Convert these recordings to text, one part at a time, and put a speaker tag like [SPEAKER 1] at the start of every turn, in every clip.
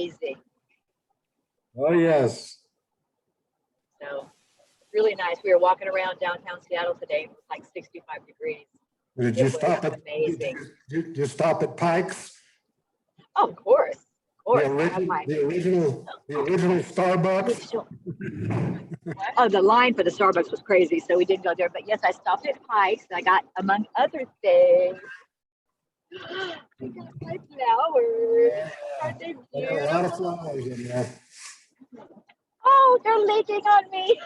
[SPEAKER 1] amazing.
[SPEAKER 2] Oh, yes.
[SPEAKER 1] So really nice. We were walking around downtown Seattle today. It was like 65 degrees.
[SPEAKER 2] Did
[SPEAKER 1] It
[SPEAKER 2] you
[SPEAKER 1] was
[SPEAKER 2] stop at,
[SPEAKER 1] amazing.
[SPEAKER 2] did you stop at Pike's?
[SPEAKER 1] Oh, of course. Of course.
[SPEAKER 2] The
[SPEAKER 1] I have my,
[SPEAKER 2] original Starbucks?
[SPEAKER 1] oh, the line for the Starbucks was crazy, so we didn't go there. But yes, I stopped at Pike's. I got, among other things, I got my flowers. Aren't they
[SPEAKER 2] There are a lot of
[SPEAKER 1] beautiful?
[SPEAKER 2] flowers in there.
[SPEAKER 1] Oh, they're leaking on me.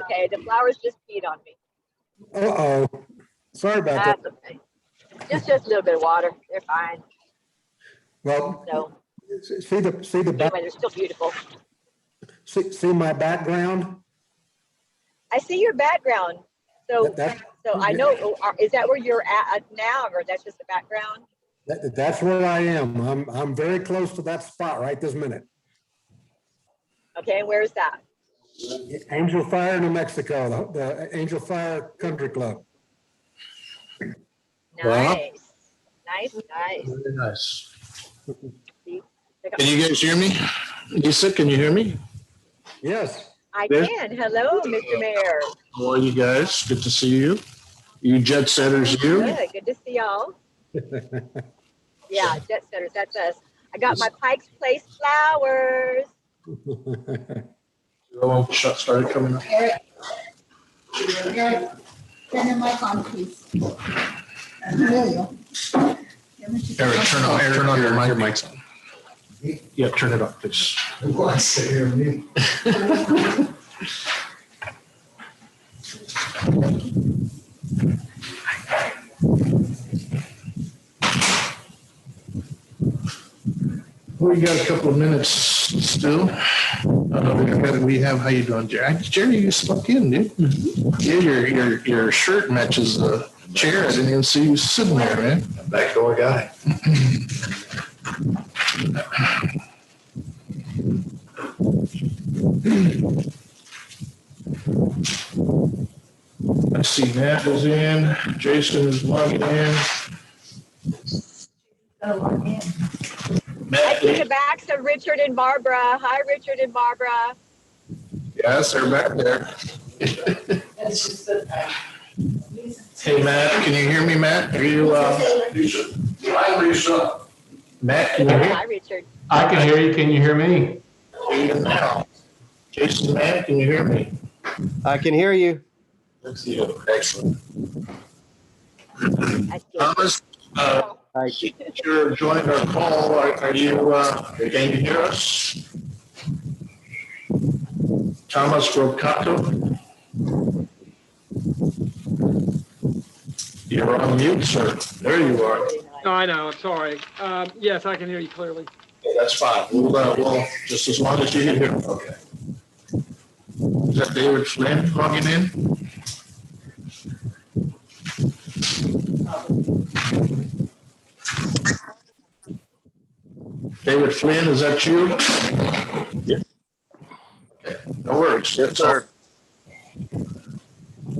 [SPEAKER 1] Okay, the flowers just peed on me.
[SPEAKER 2] Uh-oh. Sorry about that.
[SPEAKER 1] That's okay. Just a little bit of water. They're fine.
[SPEAKER 2] Well,
[SPEAKER 1] So
[SPEAKER 2] see the back,
[SPEAKER 1] anyway, they're still beautiful.
[SPEAKER 2] see my background?
[SPEAKER 1] I see your background. So
[SPEAKER 2] That-
[SPEAKER 1] I know. Is that where you're at now, or that's just the background?
[SPEAKER 2] That's where I am. I'm very close to that spot right this minute.
[SPEAKER 1] Okay, and where's that?
[SPEAKER 2] Angel Fire, New Mexico, the Angel Fire Country Club.
[SPEAKER 3] Wow.
[SPEAKER 1] Nice.
[SPEAKER 3] Very nice.
[SPEAKER 1] See?
[SPEAKER 3] Can you guys hear me? Lisa, can you hear me?
[SPEAKER 2] Yes.
[SPEAKER 1] I
[SPEAKER 3] There-
[SPEAKER 1] can. Hello, Mr. Mayor.
[SPEAKER 3] How are you guys? Good to see you. You jet setters, you.
[SPEAKER 1] Good to see y'all. Yeah, jet setters. That's us. I got my Pike's Place flowers.
[SPEAKER 3] Oh, shot started coming up.
[SPEAKER 4] Eric. Eric, turn your mic on, please. There you go.
[SPEAKER 3] Eric, turn on your mic. Yeah, turn it up, please.
[SPEAKER 5] Who wants to hear me?
[SPEAKER 3] We got a couple of minutes still. We have, how you doing, Jerry? Jerry, you stuck in, dude. Yeah, your shirt matches the chair. I didn't even see you sitting there, man.
[SPEAKER 5] Backdoor guy.
[SPEAKER 3] I see Matt is in, Jason is logging in.
[SPEAKER 1] I
[SPEAKER 3] Matt,
[SPEAKER 1] see the backs of Richard and Barbara. Hi, Richard and Barbara.
[SPEAKER 3] yes, they're back there. Hey, Matt, can you hear me, Matt? Are you,
[SPEAKER 5] Lisa. Hi, Lisa.
[SPEAKER 3] Matt, can you hear
[SPEAKER 1] Hi, Richard.
[SPEAKER 6] I can hear you. Can you hear me?
[SPEAKER 3] me now? Jason, Matt, can you hear me?
[SPEAKER 7] I can hear you.
[SPEAKER 3] Excellent.
[SPEAKER 1] That's good.
[SPEAKER 3] Thomas,
[SPEAKER 7] Hi.
[SPEAKER 3] you're joining our call. Are you, can you hear us? Thomas Rocato? You're on mute, sir. There you are.
[SPEAKER 1] Really nice.
[SPEAKER 6] No, I know. I'm sorry. Yes, I can hear you clearly.
[SPEAKER 3] Okay, that's fine. We'll, just as long as you can hear. Okay. Is that David Flynn logging in? David Flynn, is that you? Yeah. Okay, no worries. Yes, sir.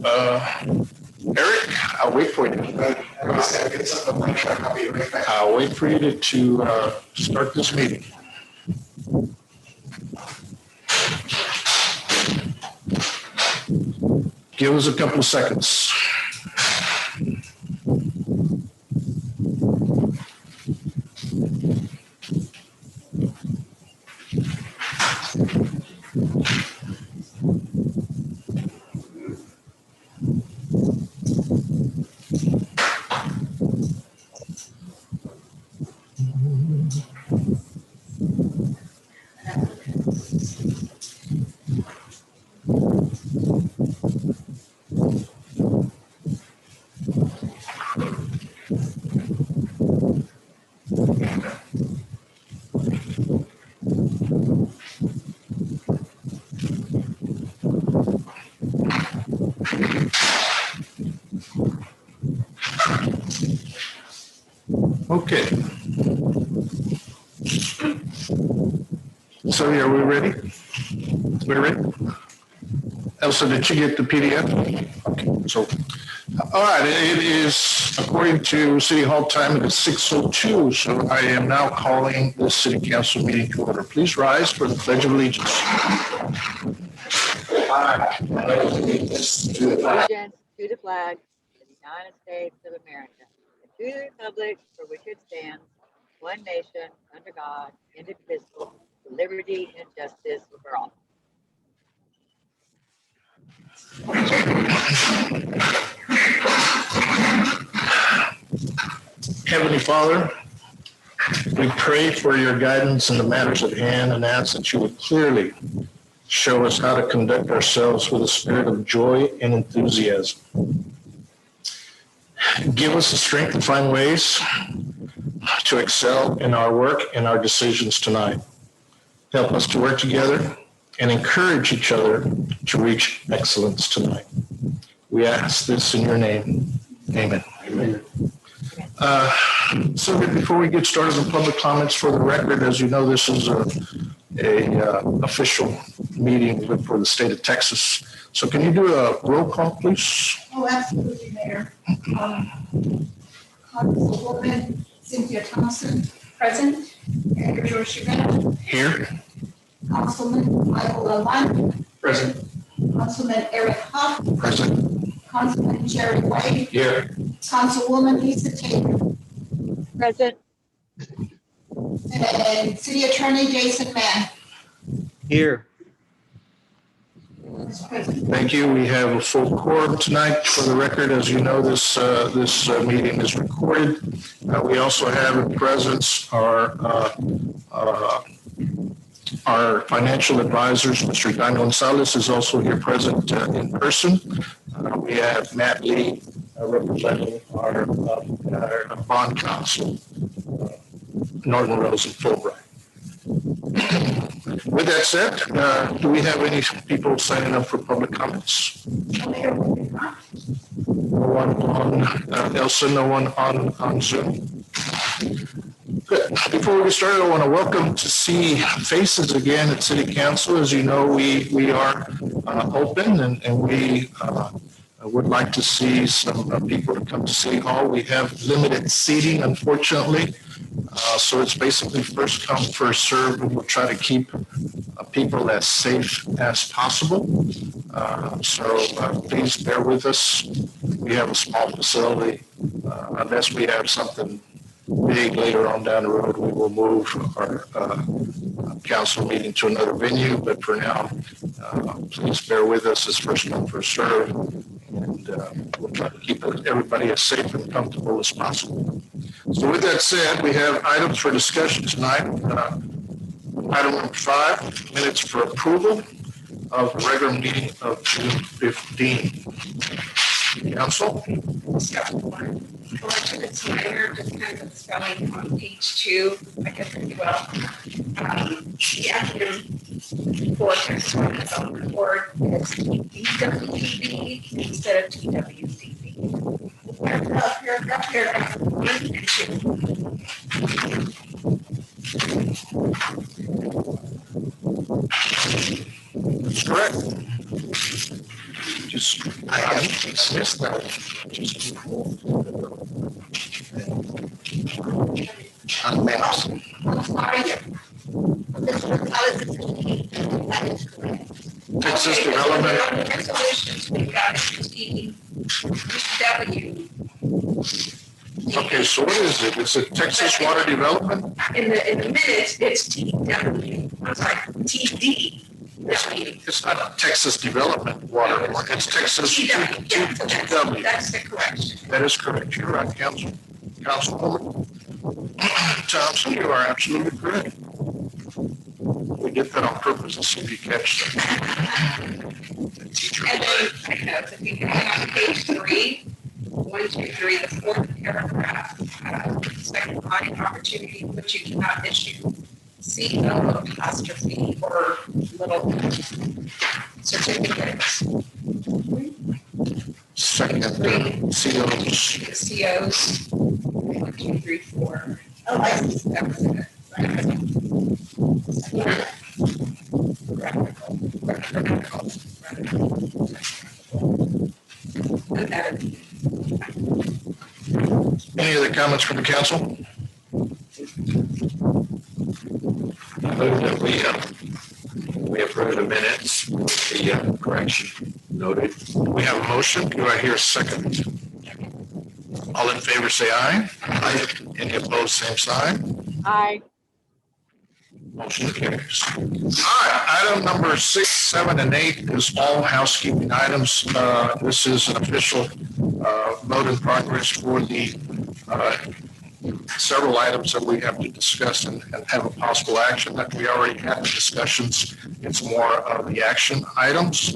[SPEAKER 3] Eric, I'll wait for you. I'll wait for you to start this meeting. Give us a couple of seconds. Okay. So are we ready? We're ready? Elsa, did you get the PDF? Okay, so All right, it is, according to City Hall time, it is 6:02, so I am now calling the City Council meeting to order. Please rise for the Pledge of Allegiance.
[SPEAKER 1] Allegiance to the flag of the United States of America, and to the republic for which it stands, one nation, under God, indivisible, with liberty and justice for all.
[SPEAKER 3] Heavenly Father, we pray for your guidance in the matters at hand and ask that you would clearly show us how to conduct ourselves with a spirit of joy and enthusiasm. Give us the strength to find ways to excel in our work and our decisions tonight. Help us to work together and encourage each other to reach excellence tonight. We ask this in your name. Amen. Amen. So before we get started with public comments, for the record, as you know, this is a official meeting for the state of Texas. So can you do a roll call, please?
[SPEAKER 4] Oh, absolutely, Mayor. Councilwoman Cynthia Thompson, present. Edgar George,
[SPEAKER 3] Here.
[SPEAKER 4] Councilman Michael Lamont,
[SPEAKER 3] Present.
[SPEAKER 4] Councilman Eric Hoff,
[SPEAKER 3] Present.
[SPEAKER 4] Councilman Jerry White,
[SPEAKER 3] Here.
[SPEAKER 4] Councilwoman Lisa Taylor,
[SPEAKER 1] Present.
[SPEAKER 4] and City Attorney Jason Mann.
[SPEAKER 7] Here.
[SPEAKER 3] Thank you. We have a full quorum tonight. For the record, as you know, this meeting is recorded. We also have in presence our financial advisors. Mr. Don Gonzalez is also here present in person. We have Matt Lee representing our bond counsel, Norton Rose and Fulbright. With that said, do we have any people signing up for public comments? No one on Elsa, no one on Zoom. Good. Before we get started, I want to welcome to see faces again at City Council. As you know, we are open and we would like to see some people to come to City Hall. We have limited seating, unfortunately. So it's basically first come, first served. We'll try to keep people as safe as possible. So please bear with us. We have a small facility. Unless we have something big later on down the road, we will move our council meeting to another venue. But for now, please bear with us. It's first come, first served. And we'll try to keep everybody as safe and comfortable as possible. So with that said, we have items for discussion tonight. Item number 5, minutes for approval of the regular meeting of June 15. Council?
[SPEAKER 8] It's minor, just kind of spelling on page 2, I guess as well. The acronym for Texas Water Development Board is DWDB instead of TWCB. Paragraph 1 and 2.
[SPEAKER 3] That's correct. I haven't dismissed that. On maps. Texas Development.
[SPEAKER 8] Resolutions, we got TW.
[SPEAKER 3] Okay, so what is it? Is it Texas Water Development?
[SPEAKER 8] In the minutes, it's TW. I'm sorry, TD.
[SPEAKER 3] It's not Texas Development Water, it's Texas TW.
[SPEAKER 8] That's the correction.
[SPEAKER 3] That is correct. You're right, Councilwoman Thompson, you are absolutely correct. We did that on purpose to see if you catch that. The teacher.
[SPEAKER 8] And then I have, if you can hang on page 3, 1, 2, 3, the 4th paragraph, second audit opportunity, which you cannot issue CO apostrophe or little certificates.
[SPEAKER 3] Second, COs.
[SPEAKER 8] COs, 1, 2, 3, 4. Oh, license, that was it. And that
[SPEAKER 3] comments from the council?
[SPEAKER 5] I move that we approve the minutes with the correction noted.
[SPEAKER 3] We have a motion. Do I hear a second? All in favor, say aye. Aye. Any opposed, same sign.
[SPEAKER 1] Aye.
[SPEAKER 3] Motion carries. All right, item number 6, 7, and 8 is all housekeeping items. This is an official vote in progress for the several items that we have to discuss and have a possible action. That we already had the discussions. It's more of the action items.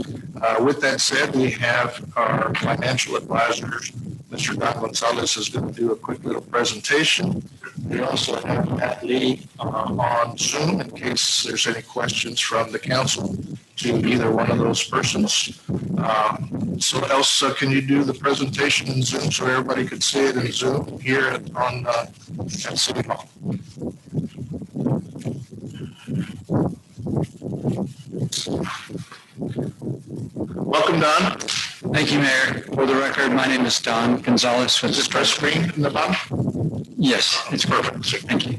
[SPEAKER 3] With that said, we have our financial advisors. Mr. Don Gonzalez is going to do a quick little presentation. We also have Matt Lee on Zoom in case there's any questions from the council to either one of those persons. So Elsa, can you do the presentation in Zoom so everybody could see it in Zoom here at City Hall? Welcome, Don.
[SPEAKER 9] Thank you, Mayor. For the record, my name is Don Gonzalez with
[SPEAKER 3] Is this screen in the bottom?
[SPEAKER 9] Yes, it's perfect. Thank you.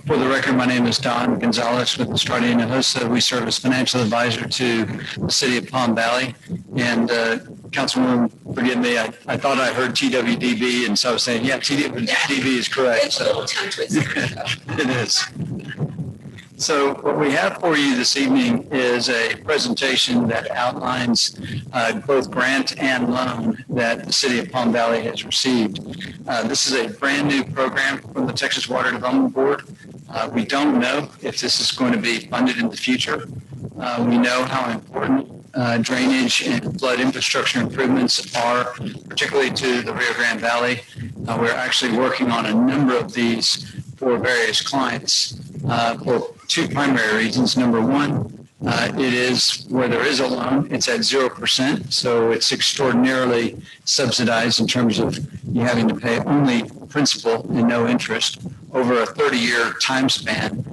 [SPEAKER 9] For the record, my name is Don Gonzalez with Estrada y Hinojosa. We serve as financial advisor to the city of Palm Valley. And Councilwoman, forgive me, I thought I heard TWDB, and so I was saying, yeah, TWDB is correct.
[SPEAKER 8] It's a little tongue twister.
[SPEAKER 9] It is. So what we have for you this evening is a presentation that outlines both grant and loan that the city of Palm Valley has received. This is a brand new program from the Texas Water Development Board. We don't know if this is going to be funded in the future. We know how important drainage and flood infrastructure improvements are, particularly to the Rio Grande Valley. We're actually working on a number of these for various clients for two primary reasons. Number one, it is where there is a loan, it's at 0%. So it's extraordinarily subsidized in terms of you having to pay only principal and no interest over a 30-year time span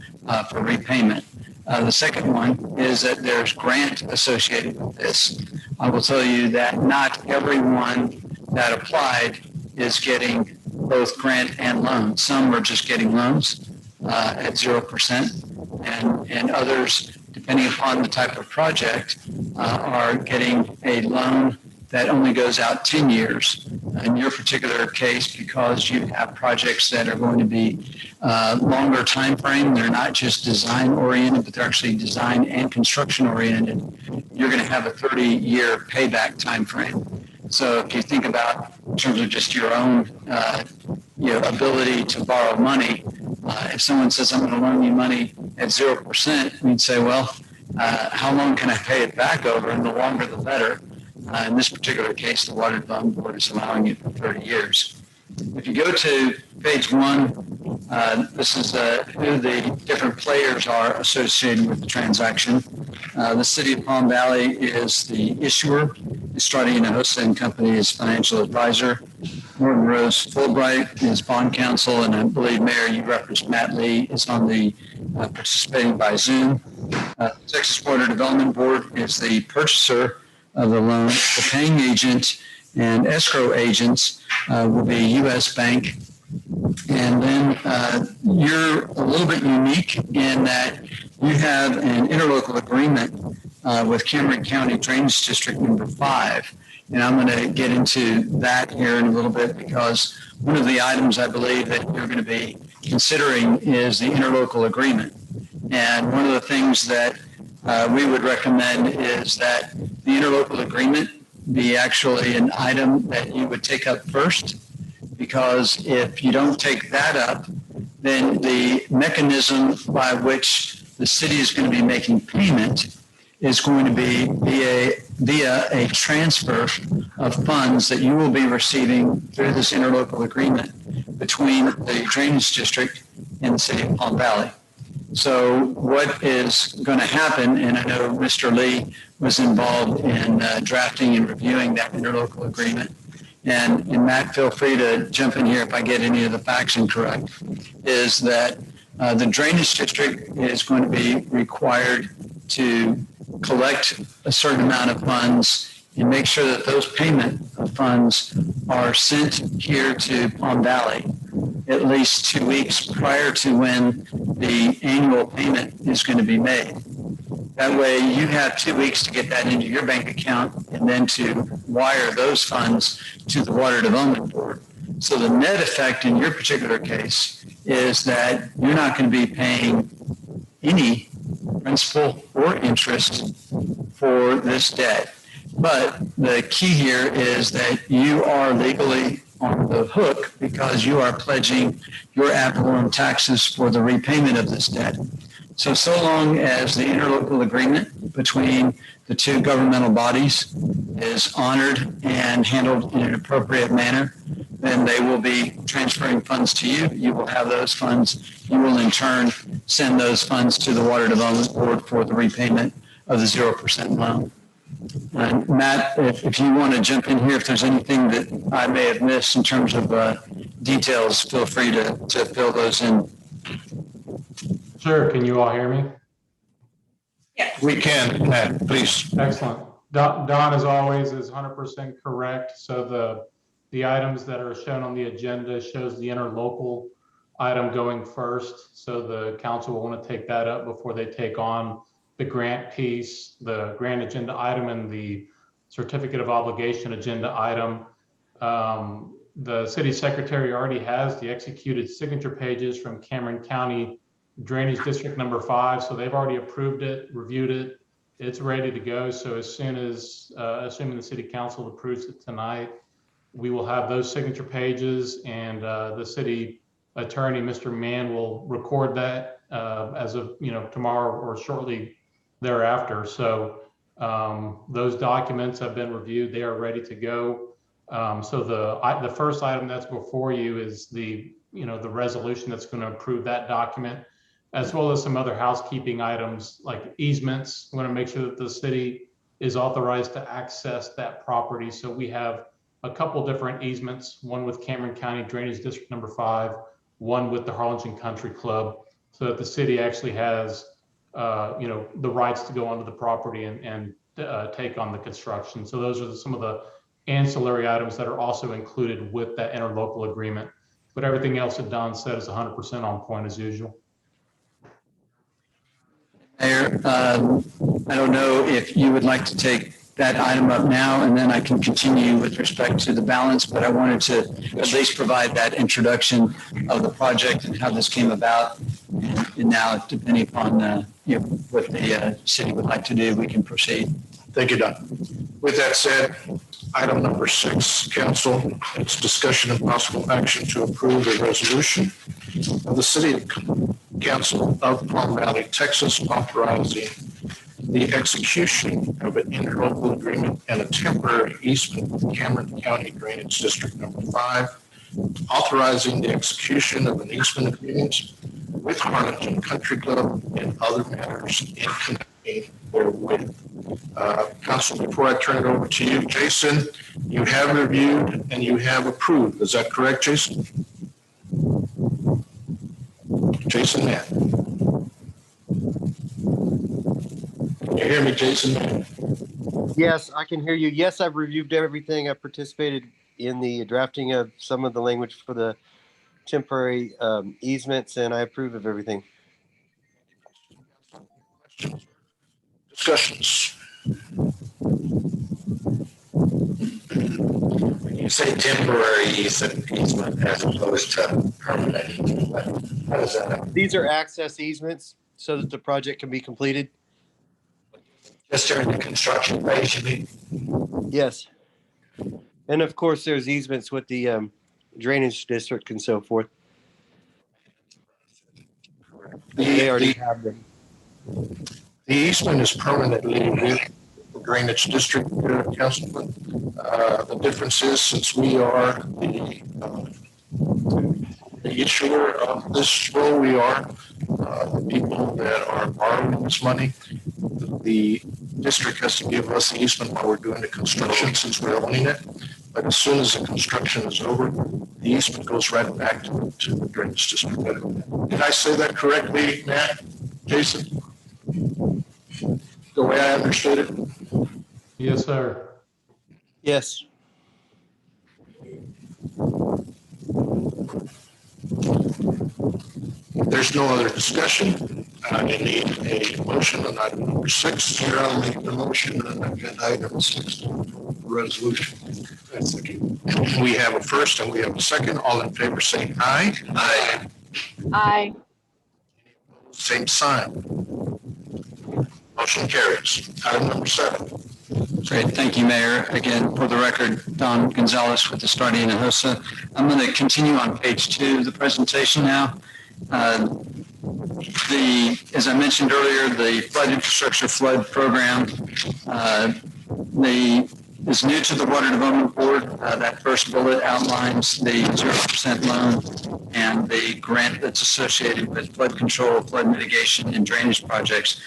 [SPEAKER 9] for repayment. The second one is that there's grant associated with this. I will tell you that not everyone that applied is getting both grant and loan. Some are just getting loans at 0%, and others, depending upon the type of project, are getting a loan that only goes out 10 years. In your particular case, because you have projects that are going to be longer time frame, they're not just design oriented, but they're actually design and construction oriented, you're going to have a 30-year payback time frame. So if you think about in terms of just your own ability to borrow money, if someone says, I'm going to loan you money at 0%, we'd say, well, how long can I pay it back over? And the longer, the better. In this particular case, the Water Development Board is allowing it for 30 years. If you go to page 1, this is who the different players are associated with the transaction. The City of Palm Valley is the issuer. Estrada y Hinojosa and Company is financial advisor. Norton Rose Fulbright is bond counsel, and I believe, Mayor, you referenced Matt Lee is on the participating by Zoom. Texas Water Development Board is the purchaser of the loan. The paying agent and escrow agents will be U.S. Bank. And then you're a little bit unique in that you have an interlocal agreement with Cameron County Drainage District number 5. And I'm going to get into that here in a little bit, because one of the items I believe that you're going to be considering is the interlocal agreement. And one of the things that we would recommend is that the interlocal agreement be actually an item that you would take up first, because if you don't take that up, then the mechanism by which the city is going to be making payment is going to be via a transfer of funds that you will be receiving through this interlocal agreement between the drainage district and the city of Palm Valley. So what is going to happen, and I know Mr. Lee was involved in drafting and reviewing that interlocal agreement, and Matt, feel free to jump in here if I get any of the facts incorrect, is that the drainage district is going to be required to collect a certain amount of funds and make sure that those payment funds are sent here to Palm Valley at least 2 weeks prior to when the annual payment is going to be made. That way you have 2 weeks to get that into your bank account and then to wire those funds to the Water Development Board. So the net effect in your particular case is that you're not going to be paying any principal or interest for this debt. But the key here is that you are legally on the hook because you are pledging your ad valorem taxes for the repayment of this debt. So long as the interlocal agreement between the two governmental bodies is honored and handled in an appropriate manner, then they will be transferring funds to you. You will have those funds. You will in turn send those funds to the Water Development Board for the repayment of the 0% loan. Matt, if you want to jump in here, if there's anything that I may have missed in terms of details, feel free to fill those in.
[SPEAKER 6] Sure, can you all hear me?
[SPEAKER 8] Yes.
[SPEAKER 3] We can, Matt, please.
[SPEAKER 6] Excellent. Don, as always, is 100% correct. So the items that are shown on the agenda shows the interlocal item going first. So the council will want to take that up before they take on the grant piece, the grant agenda item, and the certificate of obligation agenda item. The city secretary already has the executed signature pages from Cameron County Drainage District number 5. So they've already approved it, reviewed it. It's ready to go. So as soon as, assuming the city council approves it tonight, we will have those signature pages, and the city attorney, Mr. Mann, will record that as of tomorrow or shortly thereafter. So those documents have been reviewed. They are ready to go. So the first item that's before you is the resolution that's going to approve that document, as well as some other housekeeping items like easements. We want to make sure that the city is authorized to access that property. So we have a couple different easements, one with Cameron County Drainage District number 5, one with the Harlingen Country Club, so that the city actually has the rights to go onto the property and take on the construction. So those are some of the ancillary items that are also included with that interlocal agreement. But everything else that Don said is 100% on point as usual.
[SPEAKER 9] Mayor, I don't know if you would like to take that item up now, and then I can continue with respect to the balance, but I wanted to at least provide that introduction of the project and how this came about. And now, depending upon what the city would like to do, we can proceed.
[SPEAKER 3] Thank you, Don. With that said, item number 6, council, it's discussion and possible action to approve a resolution of the City Council of Palm Valley, Texas, authorizing the execution of an interlocal agreement and a temporary easement with Cameron County Drainage District number 5, authorizing the execution of an easement agreement with Harlingen Country Club and other matters in connection therewith. Council, before I turn it over to you, Jason, you have reviewed and you have approved. Is that correct, Jason? Jason Mann. Can you hear me, Jason?
[SPEAKER 7] Yes, I can hear you. Yes, I've reviewed everything. I've participated in the drafting of some of the language for the temporary easements, and I approve of everything.
[SPEAKER 3] Discussions.
[SPEAKER 5] When you say temporary easement as opposed to permanent easement, how does that happen?
[SPEAKER 7] These are access easements so that the project can be completed.
[SPEAKER 5] Just during the construction phase, you mean?
[SPEAKER 7] Yes. And of course, there's easements with the drainage district and so forth. They already have them.
[SPEAKER 3] The easement is permanently with the drainage district, Councilman. The difference is, since we are the issuer of this role, we are the people that are borrowing this money. The district has to give us the easement while we're doing the construction, since we're owning it. But as soon as the construction is over, the easement goes right back to the drainage district. Did I say that correctly, Matt? Jason? The way I understood it?
[SPEAKER 6] Yes, sir.
[SPEAKER 7] Yes.
[SPEAKER 3] There's no other discussion. I need a motion on item number 6. Here, I'll make the motion on agenda item 6, resolution. We have a first and we have a second. All in favor, say aye. Aye.
[SPEAKER 1] Aye.
[SPEAKER 3] Same sign. Motion carries. Item number 7.
[SPEAKER 9] Great. Thank you, Mayor. Again, for the record, Don Gonzalez with the Star de Hinojosa. I'm going to continue on page 2 of the presentation now. As I mentioned earlier, the flood infrastructure flood program is new to the Water Development Board. That first bullet outlines the 0% loan and the grant that's associated with flood control, flood mitigation, and drainage projects.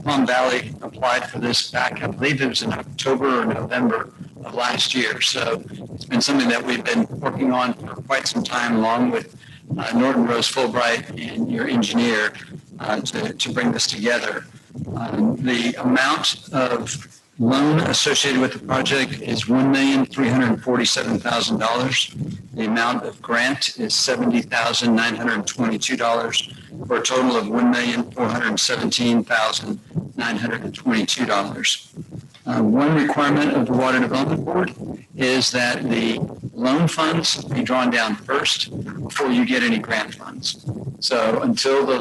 [SPEAKER 9] Palm Valley applied for this back, I believe it was in October or November of last year. So it's been something that we've been working on for quite some time, along with Norton Rose Fulbright and your engineer to bring this together. The amount of loan associated with the project is $1,347,000. The amount of grant is $70,922 for a total of $1,417,922. One requirement of the Water Development Board is that the loan funds be drawn down first before you get any grant funds. So until the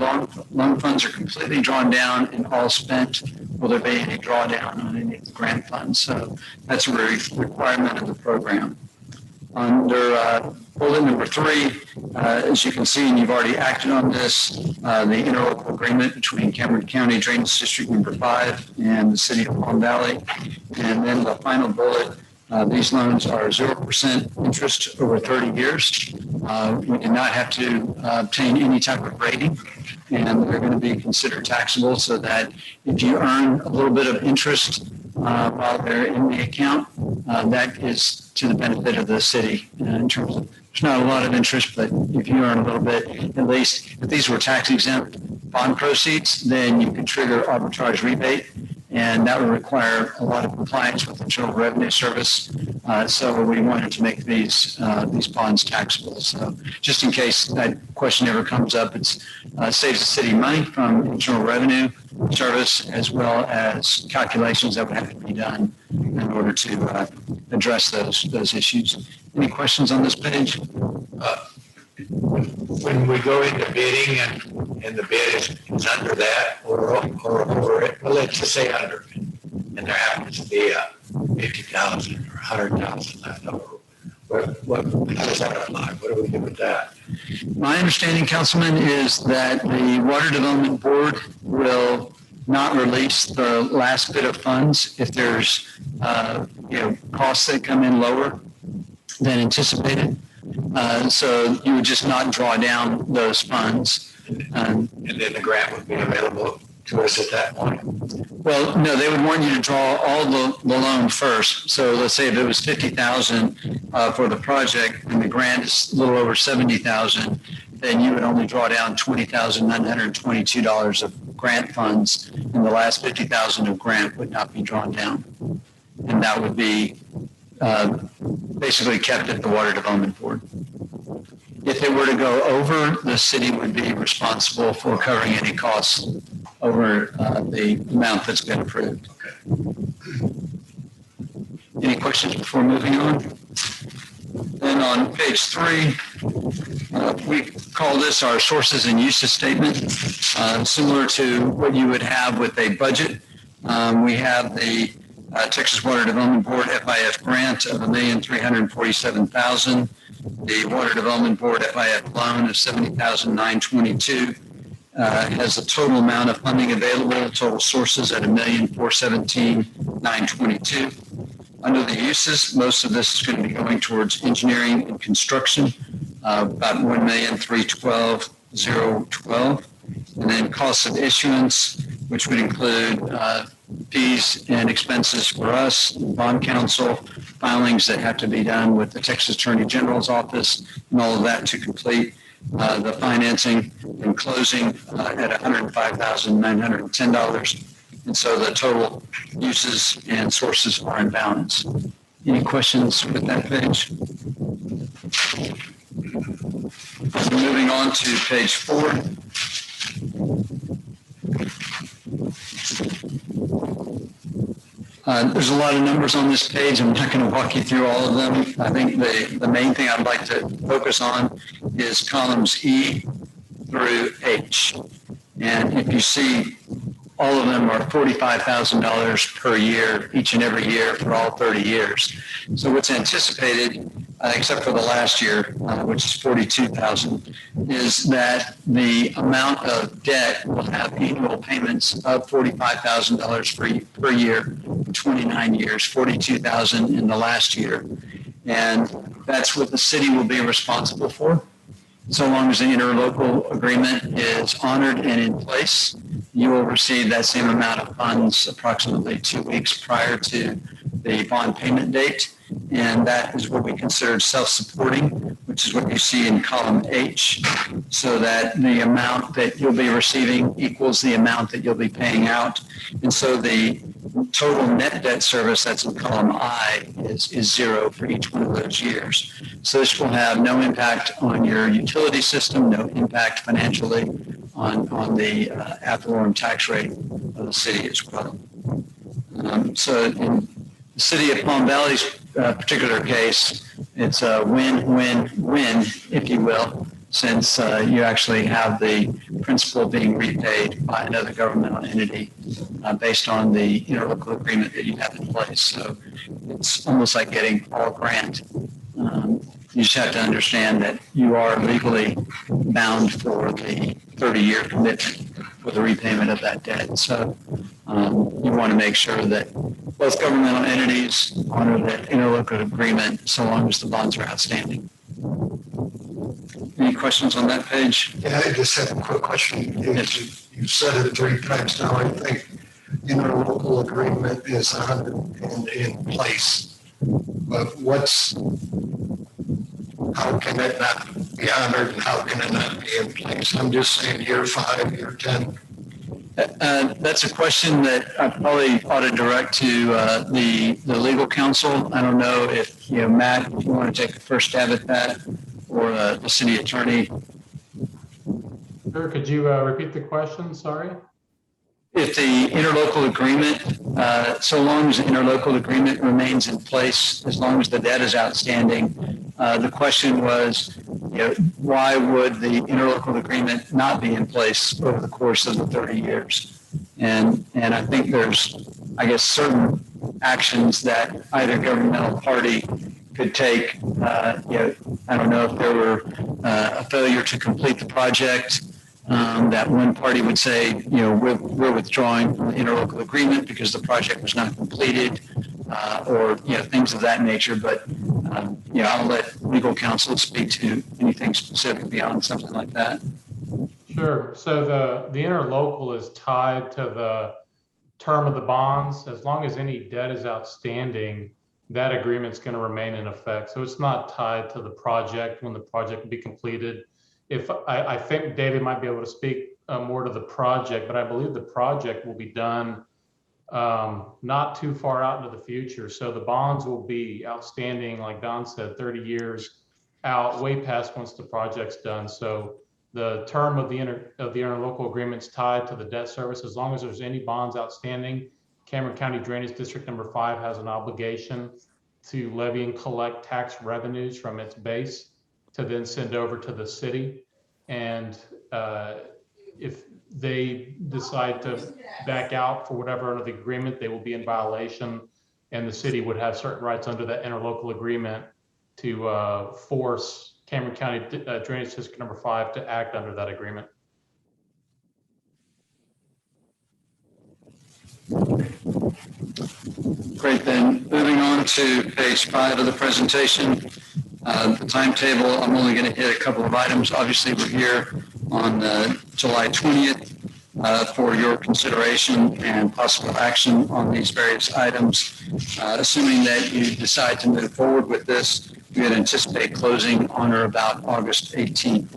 [SPEAKER 9] loan funds are completely drawn down and all spent, will there be any drawdown on any of the grant funds? So that's a requirement of the program. Under bullet number 3, as you can see, and you've already acted on this, the interlocal agreement between Cameron County Drainage District number 5 and the City of Palm Valley. And then the final bullet, these loans are 0% interest over 30 years. We do not have to obtain any type of rating, and they're going to be considered taxable, so that if you earn a little bit of interest while they're in the account, that is to the benefit of the city in terms of, there's not a lot of interest, but if you earn a little bit, at least if these were tax exempt bond proceeds, then you could trigger arbitrage rebate, and that would require a lot of compliance with the Internal Revenue Service. So we wanted to make these bonds taxable. So just in case that question ever comes up, it saves the city money from Internal Revenue Service, as well as calculations that would have to be done in order to address those issues. Any questions on this page?
[SPEAKER 5] When we go into bidding and the bid is under that or over it, well, let's just say under it, and there happens to be a 50,000 or 100,000 left over, how does that apply? What do we do with that?
[SPEAKER 9] My understanding, Councilman, is that the Water Development Board will not release the last bit of funds if there's costs that come in lower than anticipated. So you would just not draw down those funds.
[SPEAKER 5] And then the grant would be available to us at that point.
[SPEAKER 9] Well, no, they would want you to draw all the loan first. So let's say if it was $50,000 for the project and the grant is a little over $70,000, then you would only draw down $20,922 of grant funds, and the last $50,000 of grant would not be drawn down. And that would be basically kept at the Water Development Board. If it were to go over, the city would be responsible for covering any costs over the amount that's been approved. Any questions before moving on? Then on page 3, we call this our sources and uses statement, similar to what you would have with a budget. We have the Texas Water Development Board FIF grant of $1,347,000. The Water Development Board FIF loan of $70,922 has a total amount of funding available, total sources at $1,417,922. Under the uses, most of this is going to be going towards engineering and construction, about $1,312,012. And then costs of issuance, which would include fees and expenses for us, bond counsel, filings that have to be done with the Texas Attorney General's office, and all of that to complete the financing and closing at $105,910. And so the total uses and sources are in balance. Any questions with that page? Moving on to page 4. There's a lot of numbers on this page. I'm not going to walk you through all of them. I think the main thing I'd like to focus on is columns E through H. And if you see, all of them are $45,000 per year, each and every year for all 30 years. So what's anticipated, except for the last year, which is $42,000, is that the amount of debt will have annual payments of $45,000 per year, 29 years, $42,000 in the last year. And that's what the city will be responsible for. So long as the interlocal agreement is honored and in place, you will receive that same amount of funds approximately 2 weeks prior to the bond payment date. And that is what we consider self-supporting, which is what you see in column H, so that the amount that you'll be receiving equals the amount that you'll be paying out. And so the total net debt service that's in column I is zero for each one of those years. So this will have no impact on your utility system, no impact financially on the ad valorem tax rate of the city as well. So in the city of Palm Valley's particular case, it's a win-win-win, if you will, since you actually have the principal being repaid by another governmental entity based on the interlocal agreement that you have in place. So it's almost like getting all grant. You just have to understand that you are legally bound for the 30-year commitment for the repayment of that debt. So you want to make sure that both governmental entities honor that interlocal agreement so long as the bonds are outstanding. Any questions on that page?
[SPEAKER 10] Yeah, I just have a quick question. You said it 3 times now. I think interlocal agreement is honored and in place. But how can it not be honored and how can it not be in place? I'm just saying year 5, year 10.
[SPEAKER 9] That's a question that I probably ought to direct to the legal counsel. I don't know if, Matt, if you want to take the first stab at that, or the city attorney.
[SPEAKER 6] Sure, could you repeat the question? Sorry.
[SPEAKER 9] If the interlocal agreement, so long as the interlocal agreement remains in place, as long as the debt is outstanding, the question was, why would the interlocal agreement not be in place over the course of the 30 years? And I think there's, certain actions that either governmental party could take. I don't know if there were a failure to complete the project. That one party would say, we're withdrawing from the interlocal agreement because the project was not completed, or things of that nature. But I'll let legal counsel speak to anything specific beyond something like that.
[SPEAKER 6] Sure. So the interlocal is tied to the term of the bonds. As long as any debt is outstanding, that agreement's going to remain in effect. So it's not tied to the project when the project will be completed. If I think David might be able to speak more to the project, but I believe the project will be done not too far out into the future. So the bonds will be outstanding, like Don said, 30 years out, way past once the project's done. So the term of the interlocal agreement's tied to the debt service. As long as there's any bonds outstanding, Cameron County Drainage District number 5 has an obligation to levy and collect tax revenues from its base to then send over to the city. And if they decide to back out for whatever under the agreement, they will be in violation, and the city would have certain rights under that interlocal agreement to force Cameron County Drainage District number 5 to act under that agreement.
[SPEAKER 9] Great, then moving on to page 5 of the presentation. The timetable, I'm only going to hit a couple of items. Obviously, we're here on July 20th for your consideration and possible action on these various items. Assuming that you decide to move forward with this, we would anticipate closing on or about August 18th.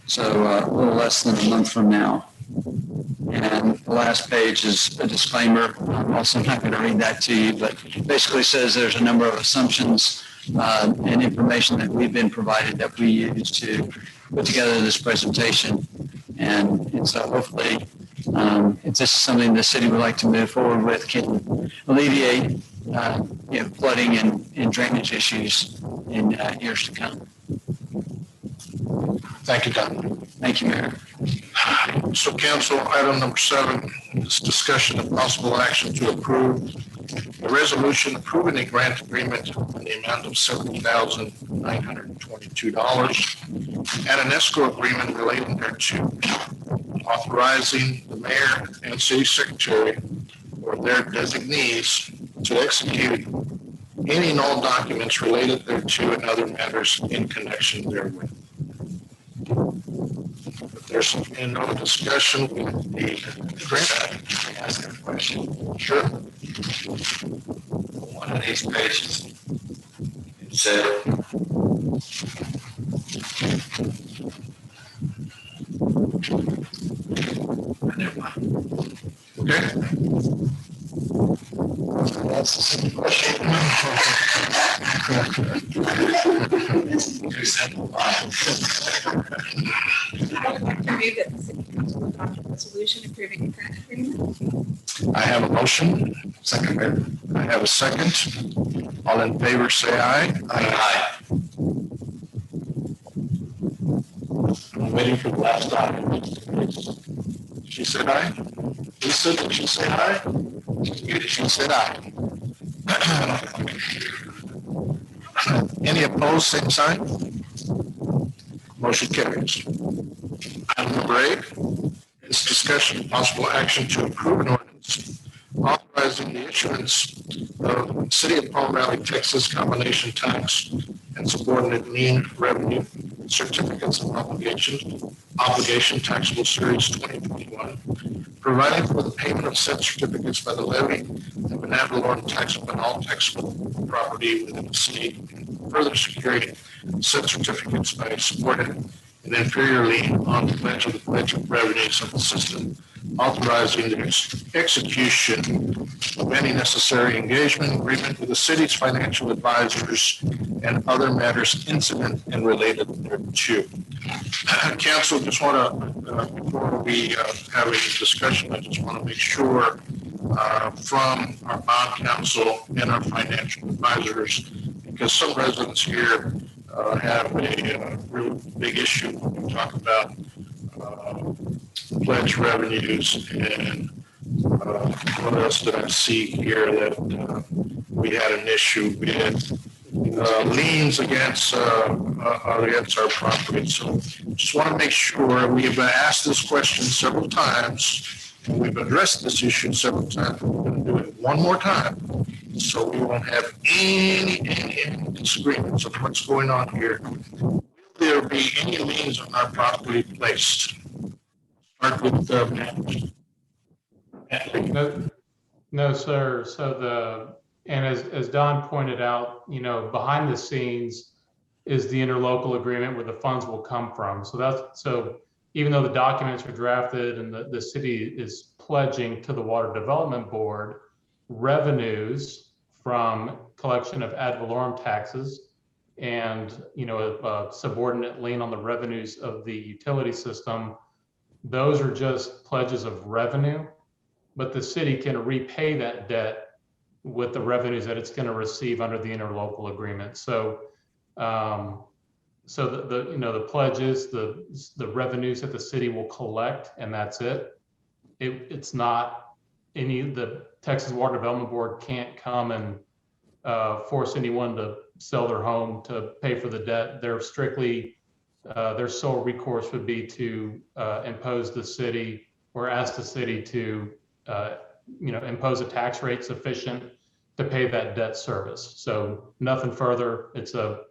[SPEAKER 9] So a little less than a month from now. And the last page is a disclaimer. I'm also not going to read that to you, but basically says there's a number of assumptions and information that we've been provided that we use to put together this presentation. And so hopefully, if this is something the city would like to move forward with, can alleviate flooding and drainage issues in years to come.
[SPEAKER 3] Thank you, Don.
[SPEAKER 9] Thank you, Mayor.
[SPEAKER 3] So council, item number 7 is discussion of possible action to approve a resolution approving a grant agreement in the amount of $70,922 and an escrow agreement relating thereto, authorizing the mayor and city secretary or their designees to execute any and all documents related thereto and other matters in connection therewith. If there's no discussion with the grant,
[SPEAKER 5] Can I ask a question?
[SPEAKER 3] sure.
[SPEAKER 5] One of these pages, it said, never mind.
[SPEAKER 3] Okay.
[SPEAKER 5] That's the same question. Too simple.
[SPEAKER 8] I would like to move that the city council adopt a resolution approving a grant agreement.
[SPEAKER 3] I have a motion. Second, Mayor. I have a second. All in favor, say aye.
[SPEAKER 5] Aye.
[SPEAKER 3] I'm waiting for the last document. She said aye. Lisa, did she say aye? She said aye. Any opposed, same sign? Motion carries. Item number 8 is discussion of possible action to approve an ordinance authorizing the issuance of City of Palm Valley, Texas combination tax and subordinate lien revenue certificates of obligation taxable series 2021, providing for the payment of said certificates by the levy of an ad valorem tax upon all taxable property within the city, and further securing said certificates by subordinate and inferior lien on the pledge of revenues of the system, authorizing the execution of any necessary engagement agreement with the city's financial advisors and other matters incident and related thereto. Council, just want to, before we have a discussion, I just want to make sure from our bond counsel and our financial advisors, because some residents here have a real big issue when we talk about pledge revenues and what else did I see here that we had an issue with liens against our property. So just want to make sure we've asked this question several times and we've addressed this issue several times. We're going to do it one more time so we won't have any disagreements of what's going on here. Will there be any liens on our property placed? Start with
[SPEAKER 6] No, sir. So as Don pointed out, behind the scenes is the interlocal agreement where the funds will come from. So even though the documents are drafted and the city is pledging to the Water Development Board revenues from collection of ad valorem taxes and, a subordinate lien on the revenues of the utility system, those are just pledges of revenue, but the city can repay that debt with the revenues that it's going to receive under the interlocal agreement. So, the pledges, the revenues that the city will collect, and that's it. It's not the Texas Water Development Board can't come and force anyone to sell their home to pay for the debt. They're strictly their sole recourse would be to impose the city or ask the city to impose a tax rate sufficient to pay that debt service. So nothing further. It's a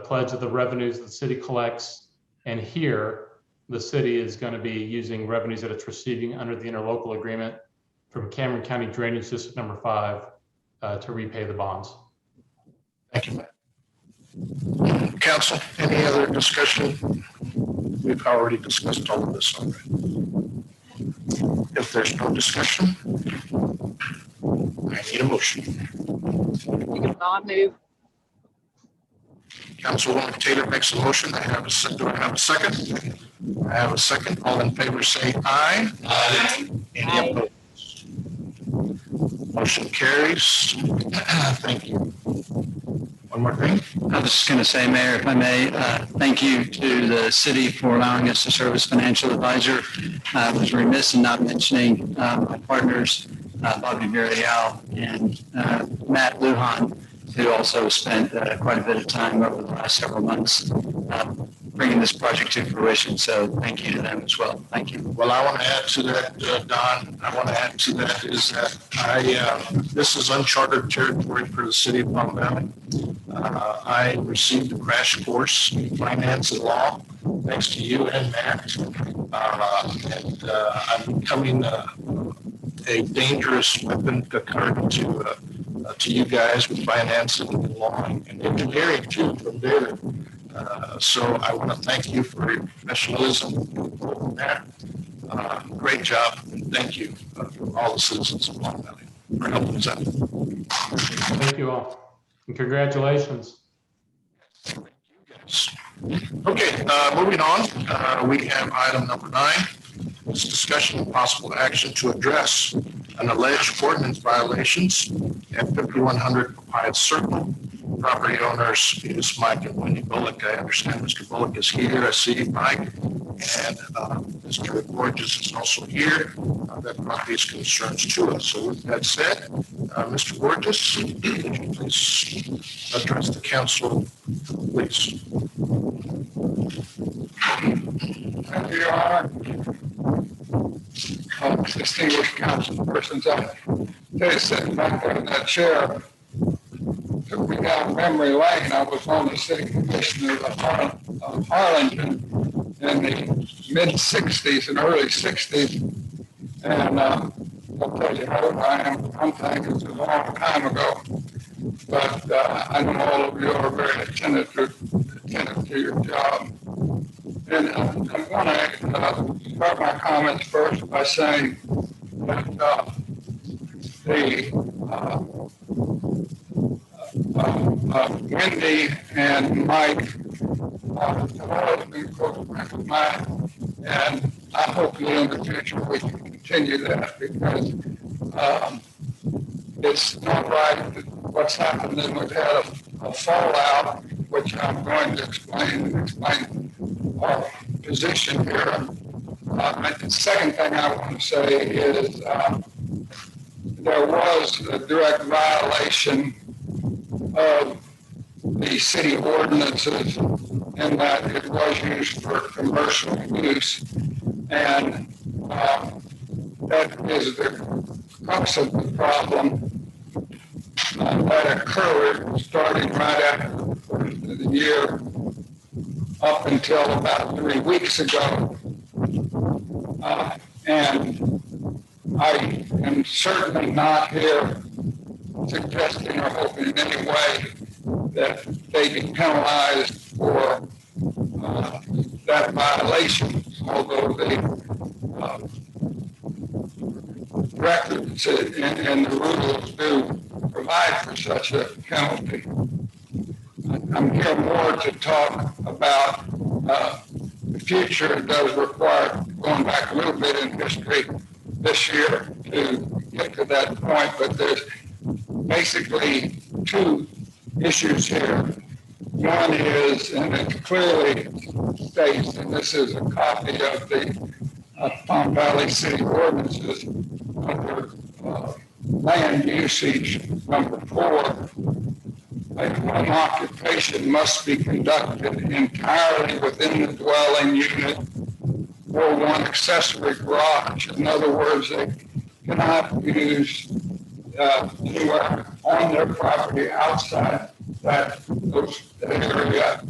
[SPEAKER 6] pledge of the revenues the city collects, and here the city is going to be using revenues that it's receiving under the interlocal agreement from Cameron County Drainage District number 5 to repay the bonds.
[SPEAKER 3] Thank you, Matt. Council, any other discussion? We've already discussed all of this already. If there's no discussion, I need a motion.
[SPEAKER 1] You can not move.
[SPEAKER 3] Councilwoman Taylor makes a motion. I have a second. Do I have a second? I have a second. All in favor say aye.
[SPEAKER 8] Aye.
[SPEAKER 3] Any opposed? Motion carries. Thank you. One more thing.
[SPEAKER 9] I was just going to say, Mayor, if I may, thank you to the city for allowing us to serve as financial advisor. I was remiss in not mentioning my partners, Bobby Villarreal and Matt Lujan, who also spent quite a bit of time over the last several months bringing this project to fruition. So thank you to them as well. Thank you.
[SPEAKER 3] Well, I want to add to that, Don, I want to add to that is that this is uncharted territory for the city of Palm Valley. I received a crash course in finance and law, thanks to you and Matt. I'm becoming a dangerous weapon according to you guys with finance and law and engineering too from David. So I want to thank you for your professionalism in that. Great job, and thank you from all the citizens of Palm Valley for helping us out.
[SPEAKER 6] Thank you all. And congratulations.
[SPEAKER 3] Okay, moving on, we have item number 9. It's discussion of possible action to address an alleged ordinance violations at 5100 Papaya Circle. Property owners is Mike and Wendy Bullock. I understand Mr. Bullock is here. I see Mike, and Mr. Borges is also here. That brought these concerns to us. So with that said, Mr. Borges, would you please address the council, please?
[SPEAKER 11] Thank you, Your Honor. Distinguished council persons, I sitting back there in that chair, took me down memory lane. I was on the city commission of Harlingen in the mid-'60s and early '60s. And I'll tell you how old I am. I'm thinking it's a long time ago. But I know all of you are very attentive to your job. And I'm going to start my comments first by saying that Wendy and Mike have always been close friends of mine, and I hope that in the future we can continue that, because it's not right that what's happened, and we've had a fallout, which I'm going to explain our position here. The second thing I want to say is there was a direct violation of the city ordinances in that it was used for commercial use, and that is the crux of the problem that occurred starting right after the first of the year up until about 3 weeks ago. And I am certainly not here suggesting or hoping in any way that they be penalized for that violation, although the records and the rules do provide for such a penalty. I'm here more to talk about the future. It does require going back a little bit in history this year to get to that point, but there's basically 2 issues here. One is, and it clearly states, and this is a copy of the Palm Valley City Ordinances under land usage number 4, a home occupation must be conducted entirely within the dwelling unit or one accessory garage. In other words, they cannot use anywhere on their property outside that area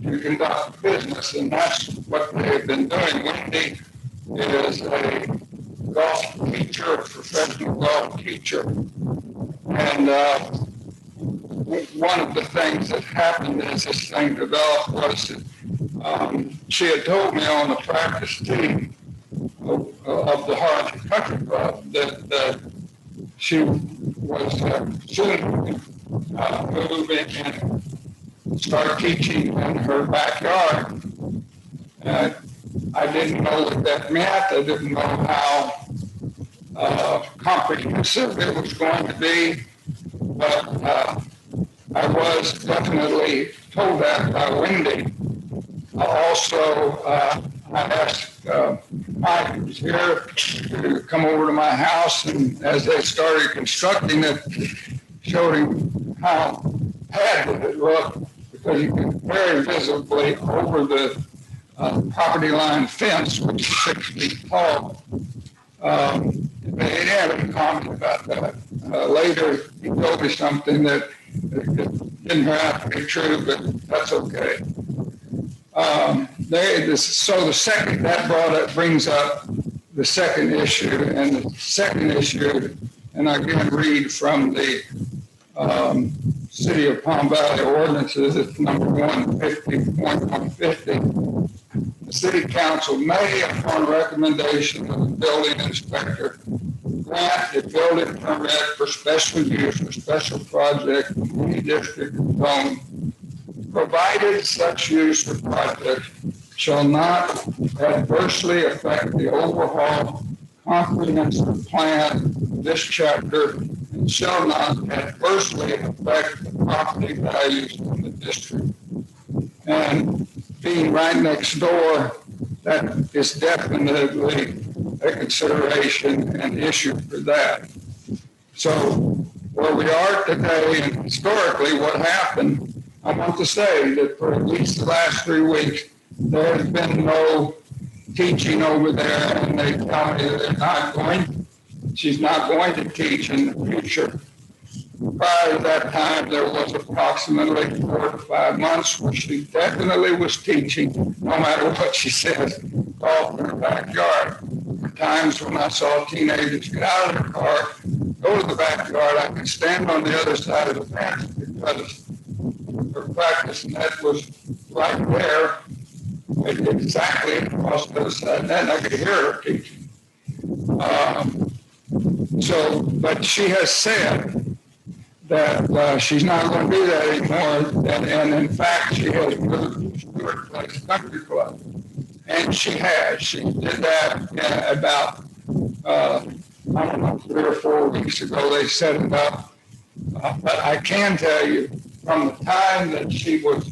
[SPEAKER 11] to conduct business, and that's what they've been doing. Wendy is a golf teacher, a professional golf teacher, and one of the things that happened as this thing developed was that she had told me on the practice team of the Harlingen Country Club that she was soon move in and start teaching in her backyard. I didn't know what that meant. I didn't know how comprehensive it was going to be, but I was definitely told that by Wendy. Also, I asked Mike, who's here, to come over to my house, and as they started constructing it, showed him how bad it looked, because you could very visibly over the property line fence, which is 6 feet tall. They didn't have any comment about that. Later, he told me something that didn't have to be true, but that's okay. So the second, brings up the second issue, and the second issue, and I can read from the City of Palm Valley ordinances, it's number 150.150. The City Council may, upon recommendation of the building inspector, grant a building permit for special use or special project in any district or zone, provided such use or project shall not adversely affect the overall comprehensive plan of this chapter and shall not adversely affect the property values in the district. And being right next door, that is definitely a consideration and issue for that. So where we are today, and historically what happened, I want to say that for at least the last 3 weeks, there has been no teaching over there, and they tell me that she's not going to teach in the future. Prior to that time, there was approximately 4 to 5 months where she definitely was teaching, no matter what she says, golf in her backyard. There were times when I saw teenagers get out of their car, go to the backyard, I could stand on the other side of the fence because her practice net was right there, exactly across the other side, and then I could hear her teaching. But she has said that she's not going to do that anymore, and in fact, she has moved to Stewart Place Country Club, and she did that about, I don't know, 3 or 4 weeks ago, they set it up. But I can tell you, from the time that she was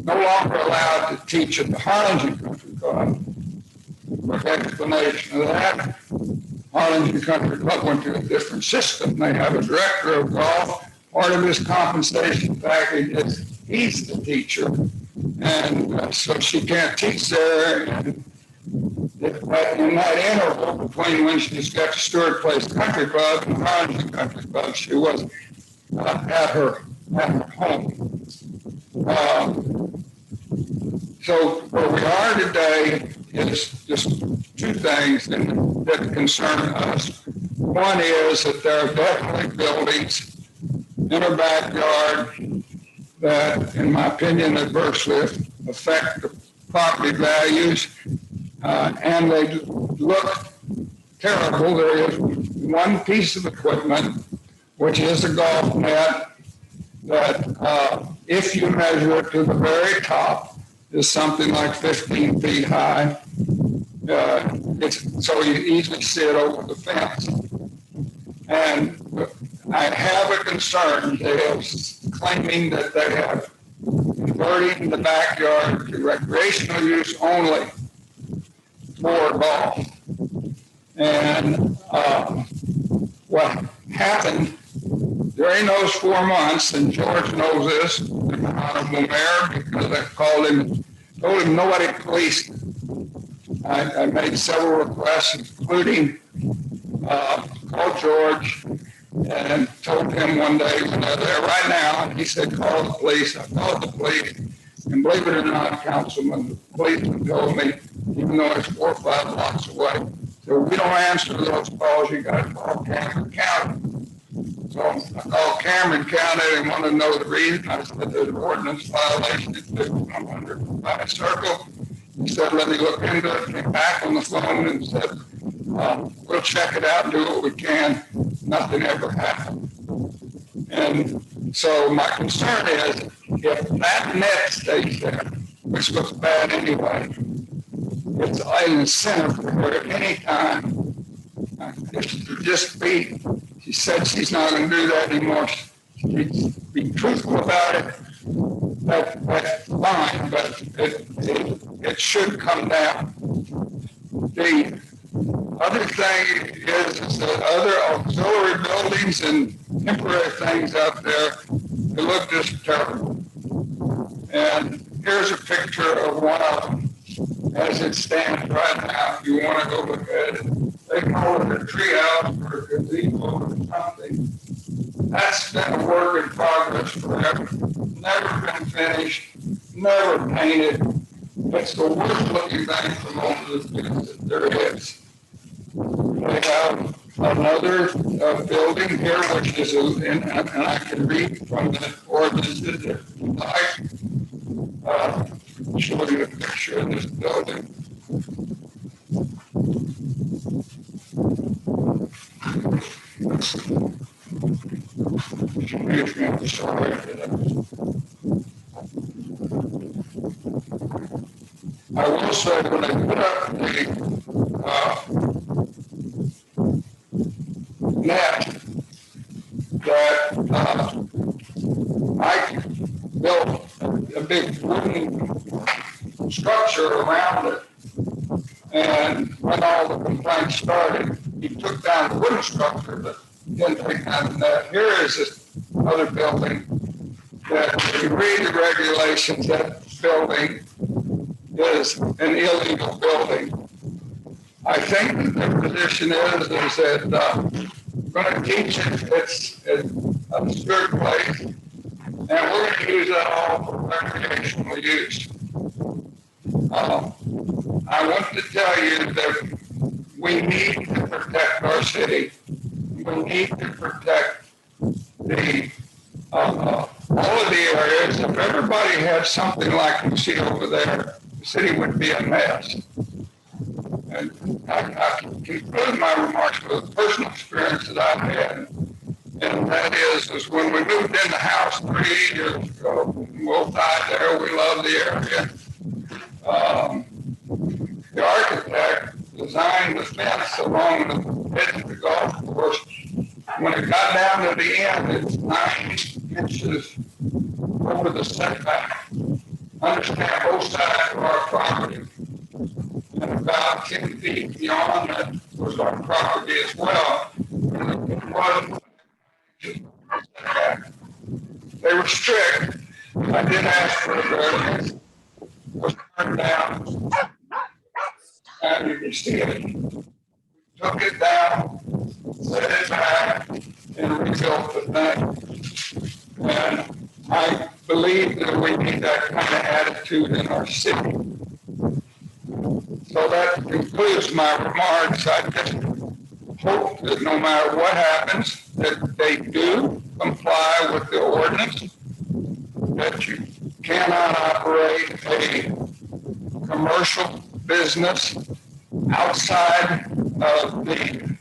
[SPEAKER 11] no longer allowed to teach at the Harlingen Country Club, for explanation of that, Harlingen Country Club went to a different system. They have a director of golf. Part of his compensation package is he's the teacher. And so she can't teach there. And in that interval between when she's got to Stewart Place Country Club and Harlingen Country Club, she was at her home. So where we are today is just 2 things that concern us. One is that there are definitely buildings in her backyard that, in my opinion, adversely affect the property values, and they look terrible. There is one piece of equipment, which is a golf net, that if you measure it to the very top, is something like 15 feet high. So you easily see it over the fence. And I have a concern. They are claiming that they have converting the backyard to recreational use only for golf. And what happened during those 4 months, and George knows this, the Honorable Mayor, because I told him nobody policed it. I made several requests, including called George and told him one day when they're there right now, and he said, call the police. I called the police, and believe it or not, Councilman, the policeman told me, even though it's 4 or 5 blocks away, so we don't answer those calls, you got to call Cameron County. So I called Cameron County and wanted to know the reason. I said there's an ordinance violation at 5100 by a circle. He said, let me look into it. Came back on the phone and said, we'll check it out and do what we can. Nothing ever happened. And so my concern is if that net stays there, which looks bad anyway, it's an incentive for her at any time. She said she's not going to do that anymore. Be truthful about it. That's fine, but it should come down. The other thing is that other auxiliary buildings and temporary things out there, they look just terrible. And here's a picture of one of them as it stands right now. If you want to go look at it, they call it a tree house or a gazebo or something. That's been a work in progress forever. Never been finished, never painted. It's the worst looking thing from all of this there is. They have another building here, which is, and I can read from the ordinances show you a picture of this building. I will say when I put up the net that Mike built a big wooden structure around it, and when all the complaints started, he took down the wooden structure, but didn't take down the net. Here is this other building that, if you read the regulations, that building is an illegal building. I think that their position is that we're going to teach it it's a strict place, and we're going to use that all for recreational use. I want to tell you that we need to protect our city. We need to protect the all of the areas. If everybody had something like you see over there, the city would be a mess. And I can conclude my remarks with a personal experience that I've had. And that is when we moved in the house 3 years ago, we'll die there, we love the area. The architect designed the fence along the edge of the golf course. When it got down to the end, it's 9 inches over the setback. Understand both sides of our property. And about 10 feet beyond that was our property as well. And it was they were strict. I did ask for a variance. Was turned down. And you can see it. Took it down, set it back, and rebuilt the thing. And I believe that we need that kind of attitude in our city. So that concludes my remarks. I just hope that no matter what happens, that they do comply with the ordinance, that you cannot operate a commercial business outside of the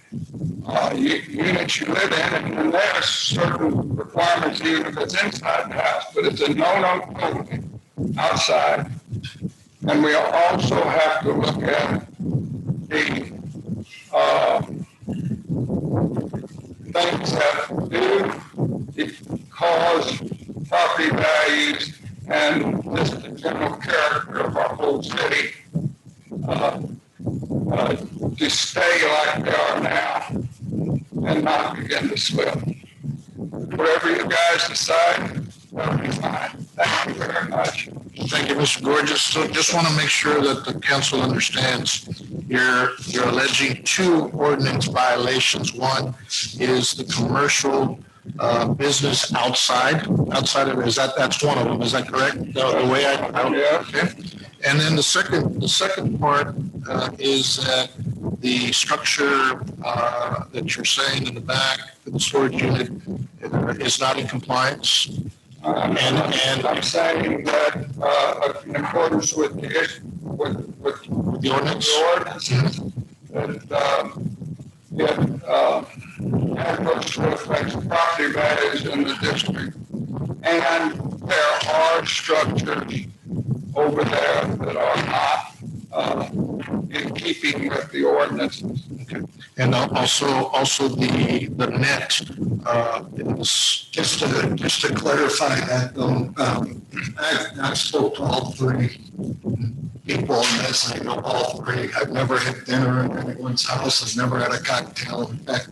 [SPEAKER 11] units you live in, and there's certain requirements even if it's inside the house, but it's a no totally outside. And we also have to look at the things that do cause property values and just the general character of our whole city to stay like they are now and not begin to slip. Whatever you guys decide, that'll be fine. Thank you very much.
[SPEAKER 3] Thank you, Mr. Gorgeous. So just want to make sure that the council understands you're alleging 2 ordinance violations. One is the commercial business outside of it. That's one of them. Is that correct? The way
[SPEAKER 11] yeah.
[SPEAKER 3] Okay. And then the second part is that the structure that you're saying in the back, the storage unit, is not in compliance.
[SPEAKER 11] And I'm saying that in accordance with the ordinances, that it adversely affects property values in the district. And there are structures over there that are not in keeping with the ordinances.
[SPEAKER 3] And also the net,
[SPEAKER 10] Just to clarify that, though, I spoke to all three people on this. I know all three. I've never had dinner in anyone's house. I've never had a cocktail. In fact,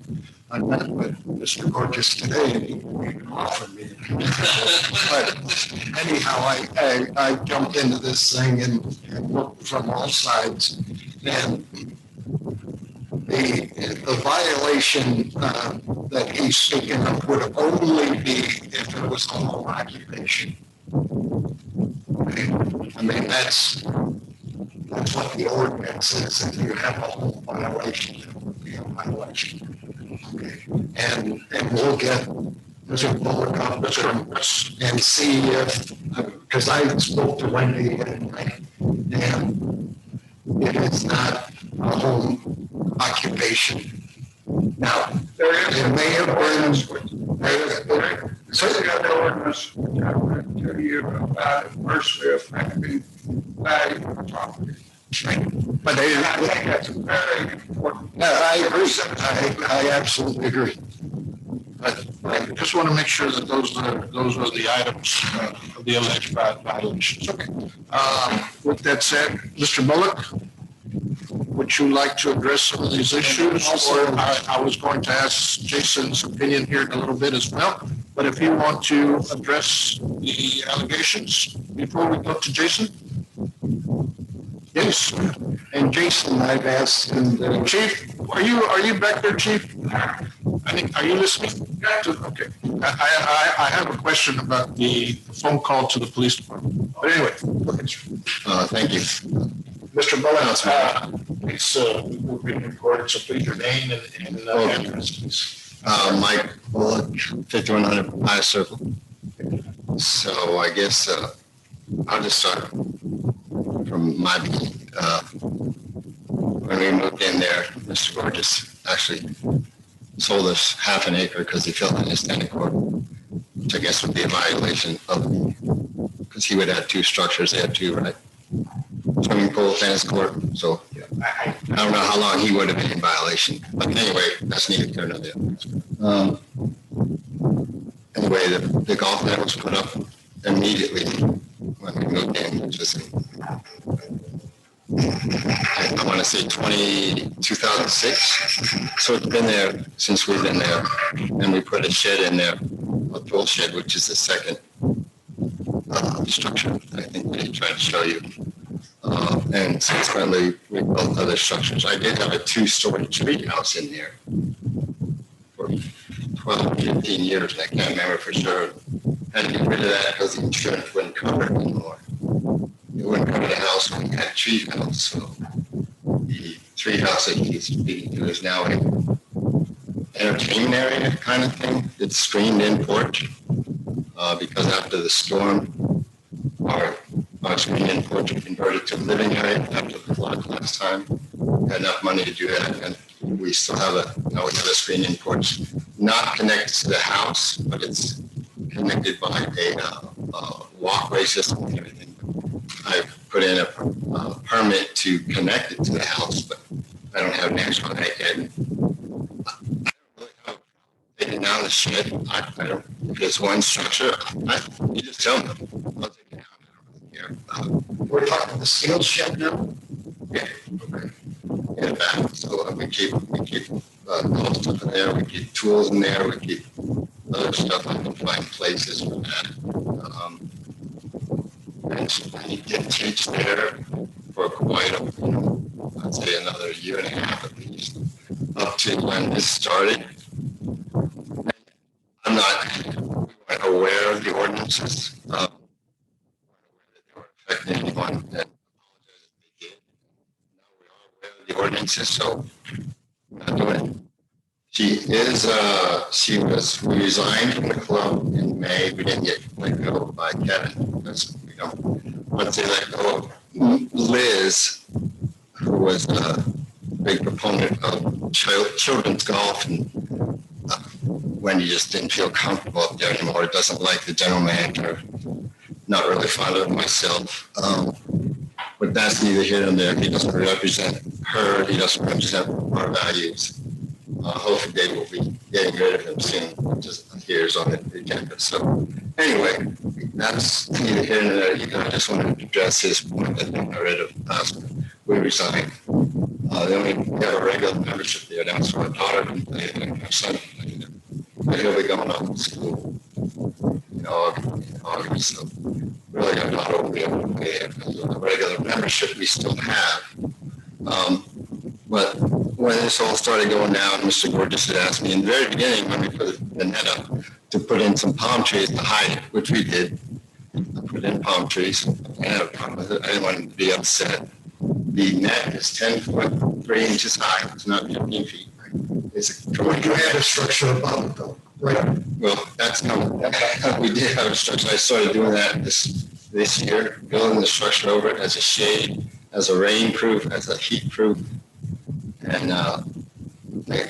[SPEAKER 10] I met with Mr. Gorgeous today, and he even offered me. But anyhow, I jumped into this thing and looked from all sides. And the violation that he's speaking of would only be if it was a home occupation. Okay? I mean, that's what the ordinance is. If you have a home violation, it would be a violation. Okay. And we'll get Mr. Bullock up and see if, because I spoke to Wendy and it is not a home occupation. Now, it may have been.
[SPEAKER 11] Certainly got the ordinance, which I read to you about adversely affecting value of property.
[SPEAKER 10] But
[SPEAKER 11] I think that's very important.
[SPEAKER 10] I agree. I absolutely agree.
[SPEAKER 3] but I just want to make sure that those are the items of the alleged violations. Okay. With that said, Mr. Bullock, would you like to address some of these issues? Or I was going to ask Jason's opinion here in a little bit as well. But if you want to address the allegations before we go to Jason? Yes.
[SPEAKER 10] And Jason, I've asked, and
[SPEAKER 3] Chief, are you back there, Chief? Are you listening? Okay. I have a question about the phone call to the police department. But anyway.
[SPEAKER 10] thank you.
[SPEAKER 3] Mr. Bullock, it's we're being recorded, so please your name and address, please.
[SPEAKER 12] Mike Bullock, 5100 High Circle. So I guess I'll just start from my beginning. When we moved in there, Mr. Gorgeous actually sold us half an acre because he felt in his tenant court, which I guess would be a violation of, because he would have two structures. They had two, right? Swimming pool, tennis court. So I don't know how long he would have been in violation. But anyway, that's neither here nor there. Anyway, the golf net was put up immediately when we moved in, which was I want to say 2006. So it's been there since we've been there. And we put a shed in there, a tool shed, which is the second structure I think they tried to show you. And subsequently, we built other structures. I did have a 2-story tree house in there for 12, 15 years. I can't remember for sure. I had to get rid of that because the insurance wouldn't cover it anymore. It wouldn't cover the house when we had tree house. So the tree house that he used to be is now an entertainment area kind of thing. It's screened in porch because after the storm, our screened-in porch was converted to a living area after the flood last time. We had enough money to do that, and we still have a screened-in porch, not connected to the house, but it's connected by a walkway system and everything. I put in a permit to connect it to the house, but I don't have an answer on that yet. I don't really have taken down the shed. I don't. If there's one structure, you just tell me. I'll take it down.
[SPEAKER 10] we're talking the steel shed now?
[SPEAKER 12] Yeah. Okay. In the back. So we keep all stuff in there. We keep tools in there. We keep other stuff. I can find places for that. And he did teach there for quite I'd say another year and a half at least, up to when this started. I'm not aware of the ordinances. Affecting anyone, and apologize if they did. Now we are aware of the ordinances, so we're not doing it. We resigned from the club in May. We didn't get let go by Kevin because once they let go of Liz, who was a big proponent proponent of children's golf, and Wendy just didn't feel comfortable up there anymore. Doesn't like the general manager. Not really fond of myself. But that's neither here nor there. He doesn't represent her. He doesn't represent our values. Hopefully they will be getting rid of him soon, which is here's on the agenda. So anyway, that's neither here nor there. I just wanted to address his point that I read of us. We resigned. Then we have a regular membership there. That's our daughter can play and our son can play there. But he'll be going off to school in August. So really, I'm not over there. The regular membership we still have. But when this all started going down, Mr. Gorgeous had asked me in the very beginning when we put the net up to put in some palm trees to hide it, which we did. I put in palm trees. I didn't have a problem with it. I didn't want him to be upset. The net is 10 foot, 3 inches high. It's not 15 feet. It's a
[SPEAKER 10] You had a structure above it though, right?
[SPEAKER 12] Well, that's coming. We did have a structure. I started doing that this year, building the structure over it as a shade, as a rain-proof, as a heat-proof. And I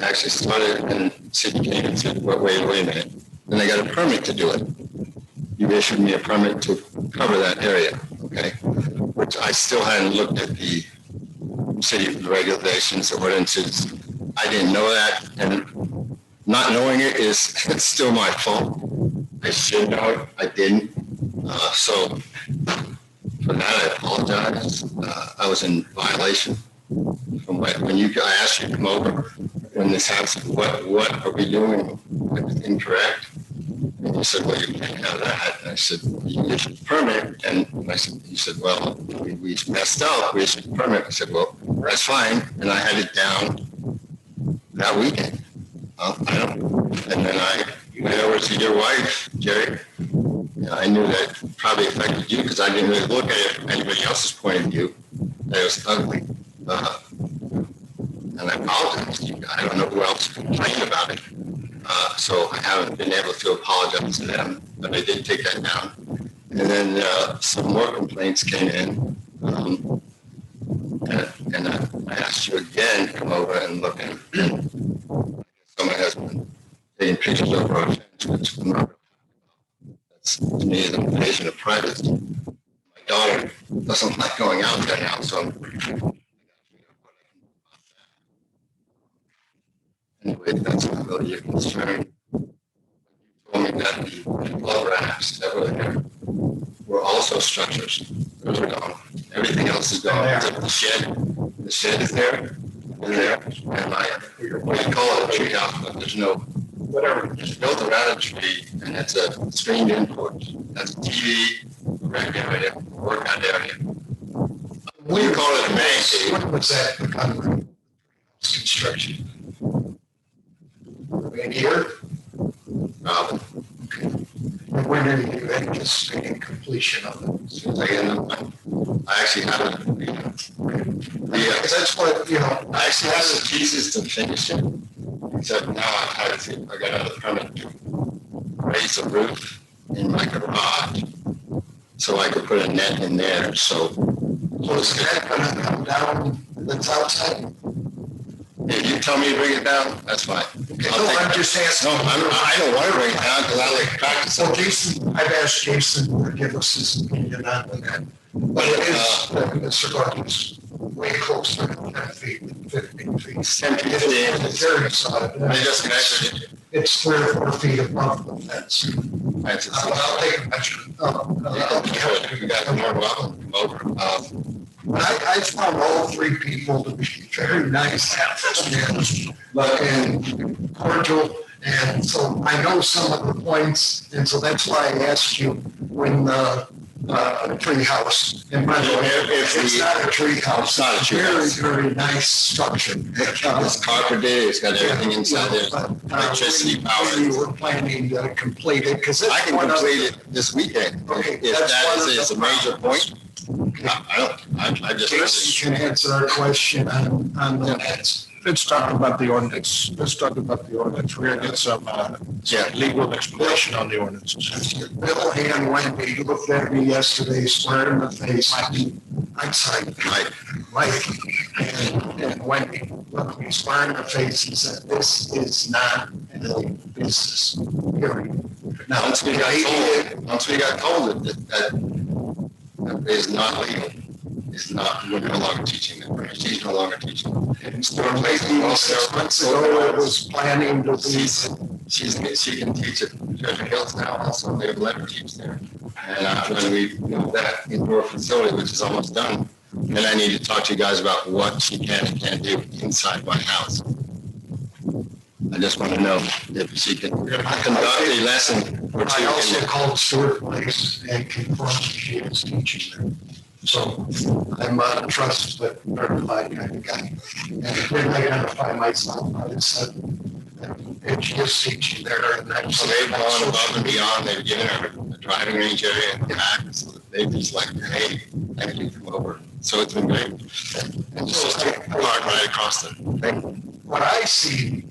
[SPEAKER 12] actually started, and the city came and said, wait a minute. Then I got a permit to do it. You issued me a permit to cover that area, okay? Which I still hadn't looked at the city regulations or ordinances. I didn't know that, and not knowing it is it's still my fault. I should know it. I didn't. So for that, I apologize. I was in violation. From when I asked you to come over when this happened, what are we doing? What is incorrect? And you said, well, you can't have that. And I said, you issued a permit. And I said, you said, well, we messed up. We issued a permit. I said, well, that's fine. And I had it down that weekend. And then I went over to your wife, Jerry. I knew that probably affected you because I didn't really look at it from anybody else's point of view. That it was ugly. And I apologize to you. I don't know who else complained about it. So I haven't been able to apologize to them, but I did take that down. And then some more complaints came in. And I asked you again to come over and look at it. Someone has been taking pictures of our fence, which I'm not. That's to me an invasion of privacy. My daughter doesn't like going out there now, so I'm. Anyway, that's not really your concern. You told me that the glove racks that were there were also structures. Those are gone. Everything else is gone. Except the shed. The shed is there. And there. And what you call it a tree house, but there's no whatever. It's built around a tree, and it's a screened in porch. That's a TV, rec area, workout area. We call it a man cave.
[SPEAKER 10] When was that construction? In here?
[SPEAKER 12] Probably.
[SPEAKER 10] When did you anticipate completion of it?
[SPEAKER 12] As soon as I get enough, I actually have it.
[SPEAKER 10] Because that's what,
[SPEAKER 12] I actually have the pieces to finish it. Except now I've had to, I got another permit to raise the roof in my garage. So I could put a net in there, so.
[SPEAKER 10] Is that gonna come down that's outside?
[SPEAKER 12] If you tell me to bring it down, that's fine.
[SPEAKER 10] Okay, I'm just asking.
[SPEAKER 12] No, I don't want to bring it down because I like practice.
[SPEAKER 10] So Jason, I've asked Jason to give us his opinion on that. But it is, Mr. Gordon's way closer to 10 feet than 15 feet.
[SPEAKER 12] 10 feet.
[SPEAKER 10] It's very solid.
[SPEAKER 12] I just measured it.
[SPEAKER 10] It's 3 or 4 feet above the fence. I'll take a measurement.
[SPEAKER 12] You guys are more welcome to come over.
[SPEAKER 10] I found all 3 people to be very nice and cordial. And so I know some of the points. And so that's why I asked you when tree house. And by the way, it's not a tree house.
[SPEAKER 12] It's not a tree house.
[SPEAKER 10] Very, very nice structure.
[SPEAKER 12] It's carpeted, it's got everything inside there. Electricity, power.
[SPEAKER 10] You were planning to complete it because
[SPEAKER 12] I can complete it this weekend.
[SPEAKER 10] Okay,
[SPEAKER 12] if that is a major point. I just.
[SPEAKER 10] Jason can answer our question on the nets.
[SPEAKER 3] let's talk about the ordinance. Let's talk about the ordinance. We're gonna get some legal explanation on the ordinances.
[SPEAKER 10] Bill and Wendy looked at me yesterday, square in the face. I'm sorry, Mike and Wendy looked me square in the face and said, "This is not a business." Period.
[SPEAKER 12] Now, once we got told that is not legal, is not, we're no longer teaching that. She's no longer teaching.
[SPEAKER 10] So maybe 6 months ago, I was planning to be.
[SPEAKER 12] She can teach at Treasure Hills now also. They've let her teach there. And when we move that indoor facility, which is almost done, then I need to talk to you guys about what she can and can't do inside my house. I just want to know if she can conduct a lesson or two.
[SPEAKER 10] I also called Stuart Place and confirmed she is teaching there. So I'm a trust but verified kind of guy. And I didn't identify myself. I just said, and she is teaching there. And
[SPEAKER 12] So they've gone above and beyond. They've given her a driving range area and back. So they've just like, hey, thank you, come over. So it's been great. And it's just a park right across the thing.
[SPEAKER 10] What I see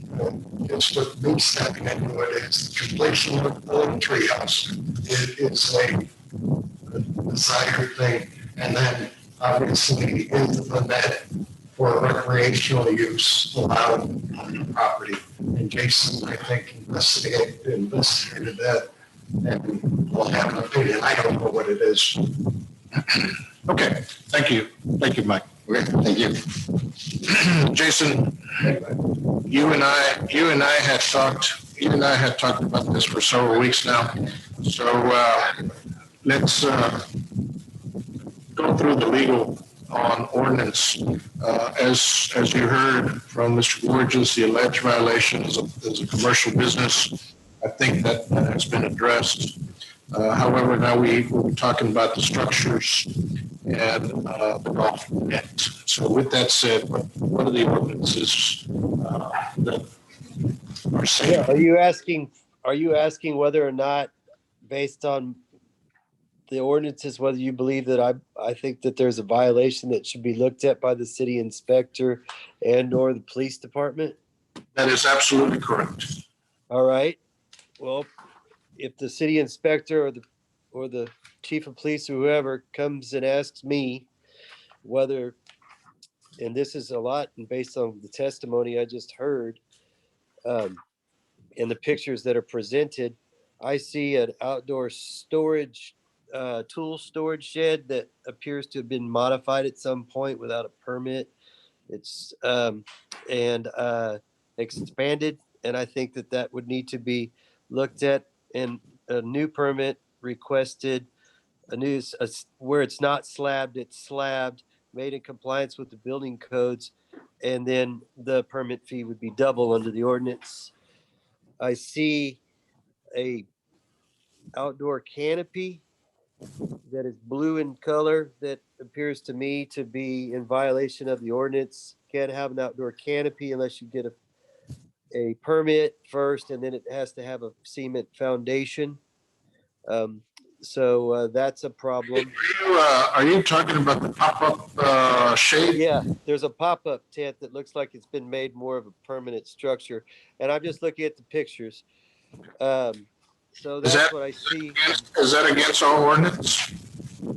[SPEAKER 10] is with me stepping into it is the completion of the old treehouse. It is a desired thing. And then obviously into the net for recreational use allowed on the property. And Jason, I think, investigated that and will have an opinion. I don't know what it is.
[SPEAKER 3] Okay, thank you. Thank you, Mike.
[SPEAKER 12] Okay, thank you.
[SPEAKER 3] Jason, you and I had talked about this for several weeks now. So let's go through the legal on ordinance. As you heard from Mr. Gorgeous, the alleged violation is a commercial business. I think that has been addressed. However, now we're talking about the structures and the golf net. So with that said, what are the ordinances that are saying?
[SPEAKER 7] Yeah, are you asking whether or not, based on the ordinances, whether you believe that I think that there's a violation that should be looked at by the city inspector and or the police department?
[SPEAKER 3] That is absolutely correct.
[SPEAKER 7] All right. Well, if the city inspector or the chief of police or whoever comes and asks me whether, and this is a lot and based on the testimony I just heard, and the pictures that are presented, I see an outdoor storage tool storage shed that appears to have been modified at some point without a permit. It's expanded, and I think that would need to be looked at, and a new permit requested, where it's not slabbed, it's slabbed, made in compliance with the building codes, and then the permit fee would be double under the ordinance. I see a outdoor canopy that is blue in color that appears to me to be in violation of the ordinance. Can't have an outdoor canopy unless you get a permit first, and then it has to have a cement foundation. So that's a problem.
[SPEAKER 3] Are you talking about the pop-up shade?
[SPEAKER 7] Yeah, there's a pop-up tent that looks like it's been made more of a permanent structure, and I'm just looking at the pictures. So that's what I see.
[SPEAKER 3] Is that against our ordinance?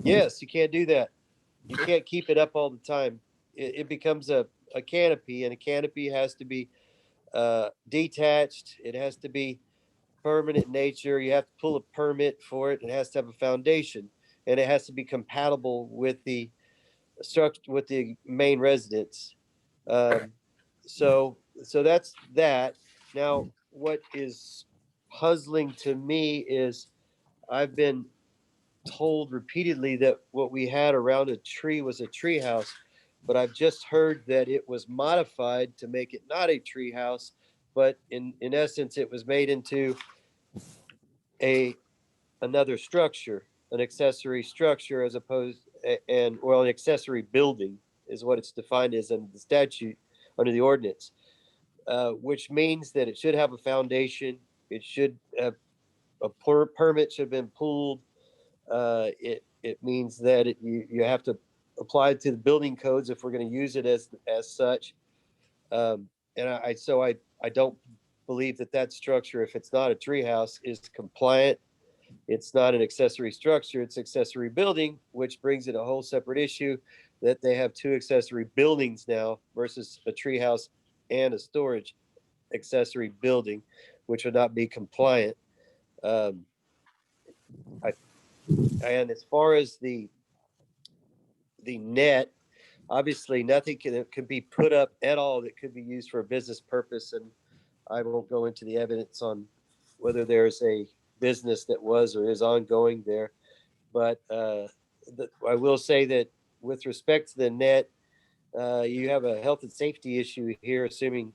[SPEAKER 7] Yes, you can't do that. You can't keep it up all the time. It becomes a canopy, and a canopy has to be detached. It has to be permanent nature. You have to pull a permit for it. It has to have a foundation, and it has to be compatible with the structure, with the main residence. So that's that. Now, what is puzzling to me is I've been told repeatedly that what we had around a tree was a tree house, but I've just heard that it was modified to make it not a tree house, but in essence, it was made into another structure, an accessory structure, as opposed an accessory building is what it's defined as in the statute under the ordinance, which means that it should have a foundation. It should have a permit should have been pulled. It means that you have to apply it to the building codes if we're going to use it as such. And I don't believe that that structure, if it's not a treehouse, is compliant. It's not an accessory structure, it's accessory building, which brings in a whole separate issue that they have two accessory buildings now versus a treehouse and a storage accessory building, which would not be compliant. And as far as the net, obviously nothing can be put up at all that could be used for a business purpose. And I won't go into the evidence on whether there's a business that was or is ongoing there. But I will say that with respect to the net, you have a health and safety issue here, assuming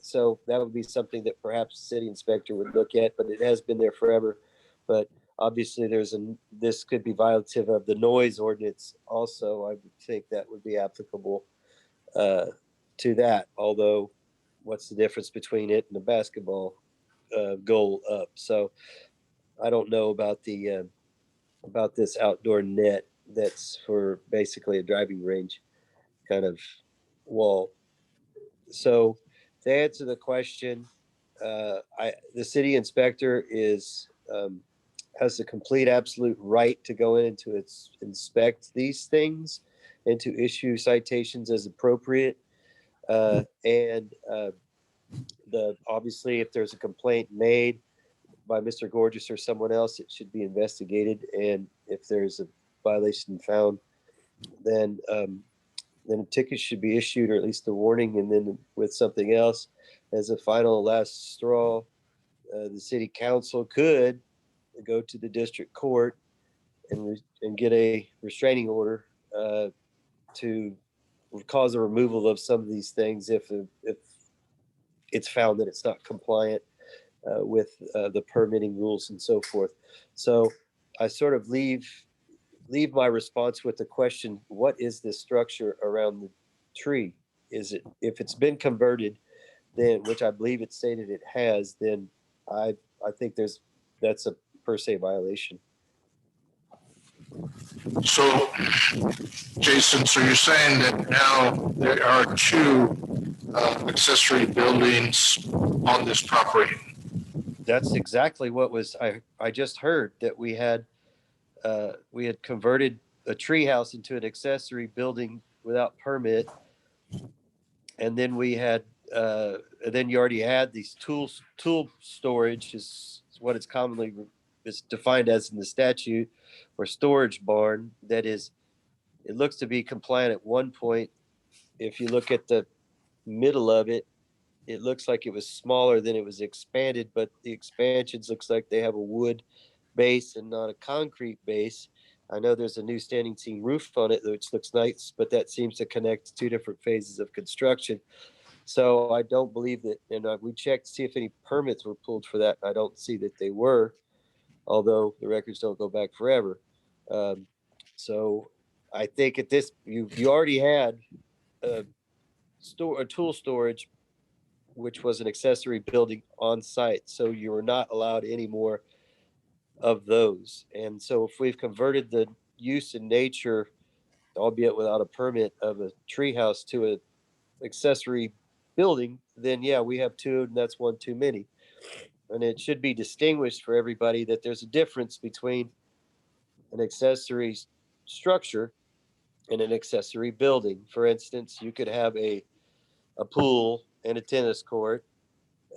[SPEAKER 7] so that would be something that perhaps the city inspector would look at, but it has been there forever. But obviously this could be violative of the noise ordinance also. I would think that would be applicable to that, although what's the difference between it and the basketball goal up? So I don't know about the about this outdoor net that's for basically a driving range kind of wall. So to answer the question, the city inspector has the complete absolute right to go in to inspect these things and to issue citations as appropriate. Obviously, if there's a complaint made by Mr. Gorgeous or someone else, it should be investigated. And if there's a violation found, then a ticket should be issued, or at least a warning. And then with something else, as a final last straw, the city council could go to the district court and get a restraining order to cause a removal of some of these things if it's found that it's not compliant with the permitting rules and so forth. So I sort of leave my response with the question, what is this structure around the tree? Is it, if it's been converted, then, which I believe it stated it has, then I think that's a per se violation.
[SPEAKER 3] So, Jason, so you're saying that now there are two accessory buildings on this property?
[SPEAKER 7] That's exactly what I just heard, that we had converted a treehouse into an accessory building without permit. And then we had, then you already had these tool storage is what it's commonly is defined as in the statute, or storage barn. That is, it looks to be compliant at one point. If you look at the middle of it, it looks like it was smaller than it was expanded, but the expansions looks like they have a wood base and not a concrete base. I know there's a new standing seam roof on it, which looks nice, but that seems to connect two different phases of construction. So I don't believe that, and we checked to see if any permits were pulled for that. I don't see that they were, although the records don't go back forever. So I think at this, you already had a tool storage, which was an accessory building on site. So you were not allowed any more of those. And so if we've converted the use in nature, albeit without a permit, of a treehouse to an accessory building, then yeah, we have two, and that's one too many. And it should be distinguished for everybody that there's a difference between an accessory structure and an accessory building. For instance, you could have a pool and a tennis court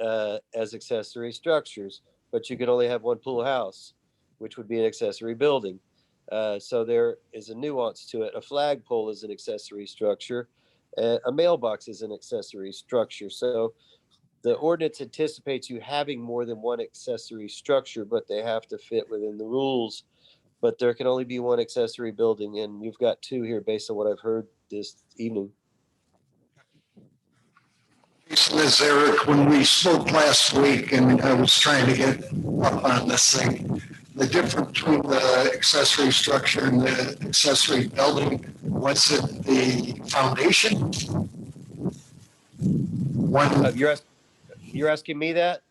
[SPEAKER 7] as accessory structures, but you could only have one pool house, which would be an accessory building. So there is a nuance to it. A flagpole is an accessory structure. A mailbox is an accessory structure. So the ordinance anticipates you having more than one accessory structure, but they have to fit within the rules. But there can only be one accessory building, and you've got two here based on what I've heard this evening.
[SPEAKER 10] Ms. Eric, when we spoke last week, and I was trying to get up on this thing, the difference between the accessory structure and the accessory building, was it the foundation?
[SPEAKER 7] You're asking me that?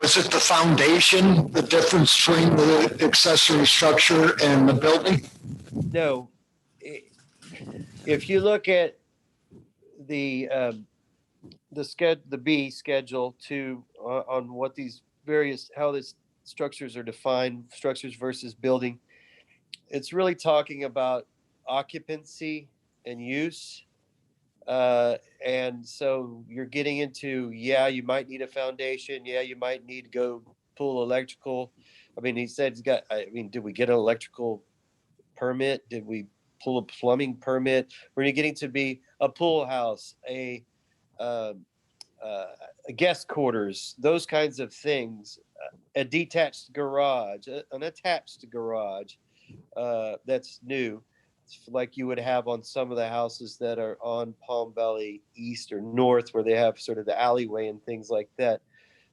[SPEAKER 10] Was it the foundation, the difference between the accessory structure and the building?
[SPEAKER 7] No. If you look at the the B schedule to on what these various how these structures are defined, structures versus building. It's really talking about occupancy and use. And so you're getting into, yeah, you might need a foundation. Yeah, you might need to go pull electrical. I mean, he said he's got, I mean, did we get an electrical permit? Did we pull a plumbing permit? When you're getting to be a pool house, a guest quarters, those kinds of things, a detached garage, an attached garage that's new, like you would have on some of the houses that are on Palm Valley East or North, where they have sort of the alleyway and things like that.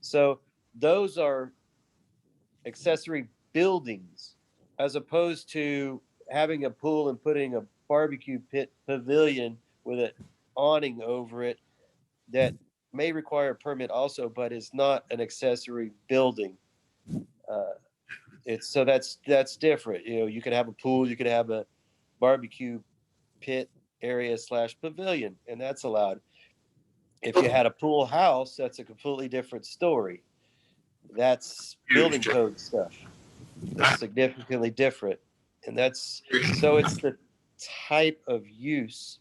[SPEAKER 7] So those are accessory buildings, as opposed to having a pool and putting a barbecue pit pavilion with an awning over it that may require a permit also, but is not an accessory building. It's so that's different. You know, you could have a pool, you could have a barbecue pit area / pavilion, and that's allowed. If you had a pool house, that's a completely different story. That's building code stuff. That's significantly different. And that's, so it's the type of use.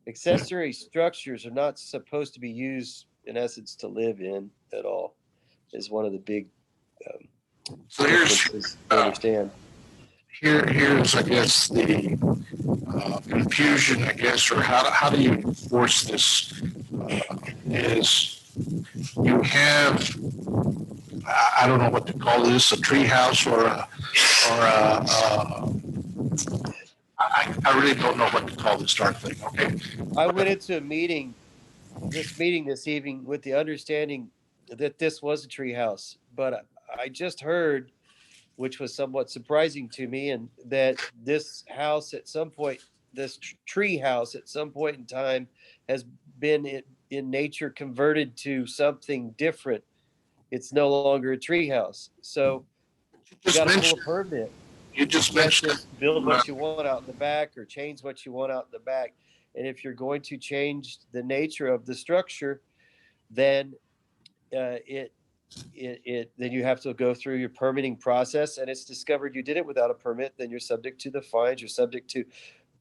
[SPEAKER 7] Accessory structures are not supposed to be used, in essence, to live in at all, is one of the big
[SPEAKER 3] So here's,
[SPEAKER 7] to understand.
[SPEAKER 3] Here's, I guess, the confusion, I guess, or how do you enforce this? Is you have, I don't know what to call this, a tree house I really don't know what to call this dark thing. Okay.
[SPEAKER 7] I went into a meeting this evening with the understanding that this was a tree house, but I just heard, which was somewhat surprising to me, and that this house at some point, this tree house at some point in time has been in nature converted to something different. It's no longer a tree house. So you got to pull a permit.
[SPEAKER 3] You just mentioned
[SPEAKER 7] build what you want out in the back or change what you want out in the back. And if you're going to change the nature of the structure, then then you have to go through your permitting process, and it's discovered you did it without a permit, then you're subject to the fines, you're subject to,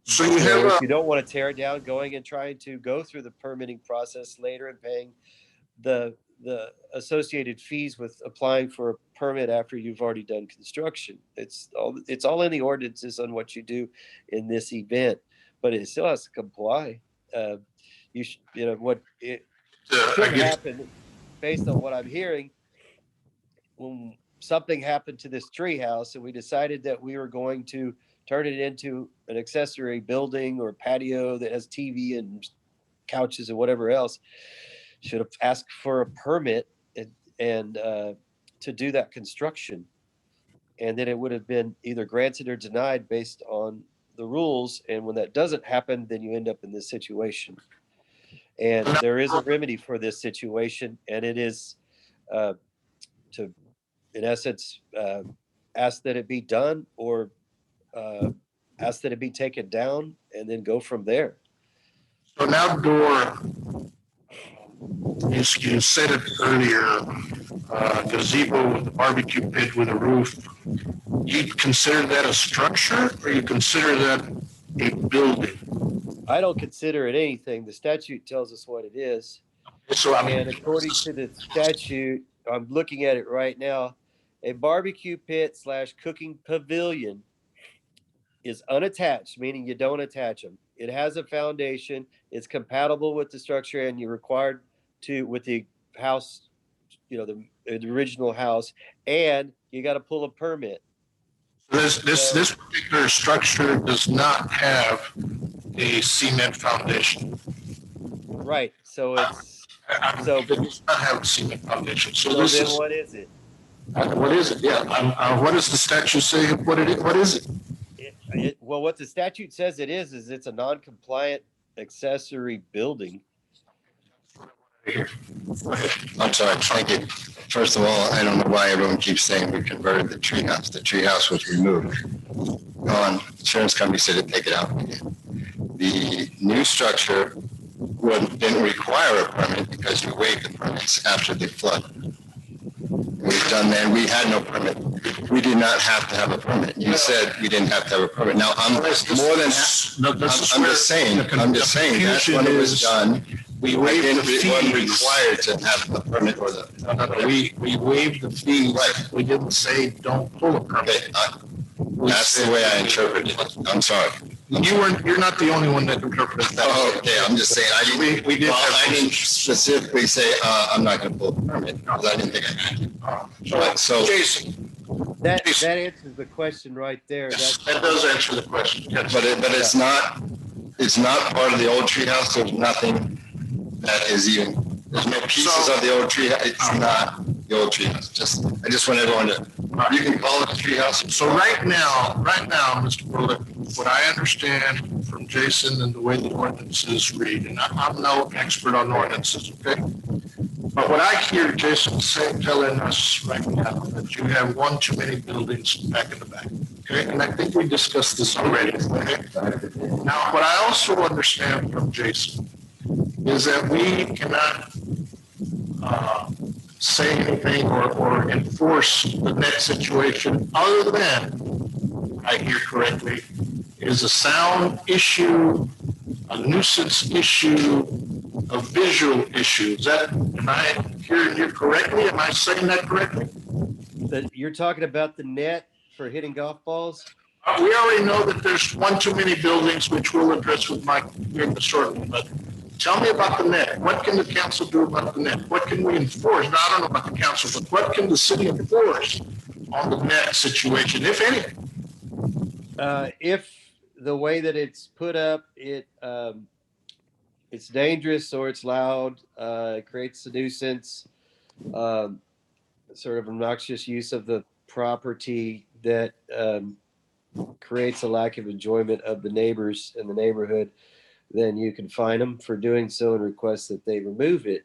[SPEAKER 3] so you have
[SPEAKER 7] if you don't want to tear it down, going and trying to go through the permitting process later and paying the associated fees with applying for a permit after you've already done construction. It's all in the ordinances on what you do in this event, but it still has to comply. What it should happen, based on what I'm hearing, when something happened to this tree house and we decided that we were going to turn it into an accessory building or patio that has TV and couches and whatever else, should have asked for a permit and to do that construction. And then it would have been either granted or denied based on the rules. And when that doesn't happen, then you end up in this situation. And there is a remedy for this situation, and it is to, in essence, ask that it be done or ask that it be taken down, and then go from there.
[SPEAKER 3] So an outdoor, you said it earlier, gazebo with a barbecue pit with a roof. You'd consider that a structure, or you consider that a building?
[SPEAKER 7] I don't consider it anything. The statute tells us what it is.
[SPEAKER 3] So,
[SPEAKER 7] and according to the statute, I'm looking at it right now, a barbecue pit / cooking pavilion is unattached, meaning you don't attach them. It has a foundation, it's compatible with the structure, and you're required to, with the house, the original house, and you got to pull a permit.
[SPEAKER 3] This particular structure does not have a cement foundation.
[SPEAKER 7] Right. So it's
[SPEAKER 3] it does not have a cement foundation. So
[SPEAKER 7] then what is it?
[SPEAKER 3] What is it? Yeah. What does the statute say? What is it?
[SPEAKER 7] Well, what the statute says it is it's a non-compliant accessory building.
[SPEAKER 12] I'm sorry, thank you. First of all, I don't know why everyone keeps saying we converted the treehouse. The treehouse was removed. Insurance company said to take it out. The new structure didn't require a permit because you waived the permits after the flood. We've done that. We had no permit. We did not have to have a permit. You said we didn't have to have a permit. Now, I'm more than, I'm just saying that's when it was done.
[SPEAKER 3] We waived the
[SPEAKER 12] wasn't
[SPEAKER 3] fees.
[SPEAKER 12] required to have a permit or the.
[SPEAKER 3] No, we waived the fees.
[SPEAKER 12] Right.
[SPEAKER 3] We didn't say don't pull a permit.
[SPEAKER 12] Okay, that's the way I interpreted it. I'm sorry.
[SPEAKER 3] You're not the only one that interpreted that.
[SPEAKER 12] Oh, okay, I'm just saying, I didn't,
[SPEAKER 3] We did have
[SPEAKER 12] I didn't specifically say, I'm not gonna pull a permit, because I didn't think I had to. But so,
[SPEAKER 11] Jason,
[SPEAKER 7] That answers the question right there.
[SPEAKER 3] Yes, that does answer the question. Yes.
[SPEAKER 12] but it's not part of the old treehouse, there's nothing that is even, there's no pieces of the old tree, it's not the old treehouse, I just want everyone to, you can call it a treehouse.
[SPEAKER 3] So right now, Mr. Bullock, what I understand from Jason and the way the ordinances read, and I'm no expert on ordinances, okay? But what I hear Jason telling us right now, that you have one too many buildings back in the back, okay? And I think we discussed this already, okay? Now, what I also understand from Jason is that we cannot say anything or enforce the net situation other than, I hear correctly, is a sound issue, a nuisance issue, a visual issue. Am I hearing you correctly? Am I saying that correctly?
[SPEAKER 7] That you're talking about the net for hitting golf balls?
[SPEAKER 3] We already know that there's one too many buildings, which we'll address with Mike during the short one, but tell me about the net. What can the council do about the net? What can we enforce? Now, I don't know about the council, but what can the city enforce on the net situation, if anything?
[SPEAKER 7] If the way that it's put up, it's dangerous or it's loud, it creates a nuisance, sort of obnoxious use of the property that creates a lack of enjoyment of the neighbors in the neighborhood, then you can fine them for doing so and request that they remove it.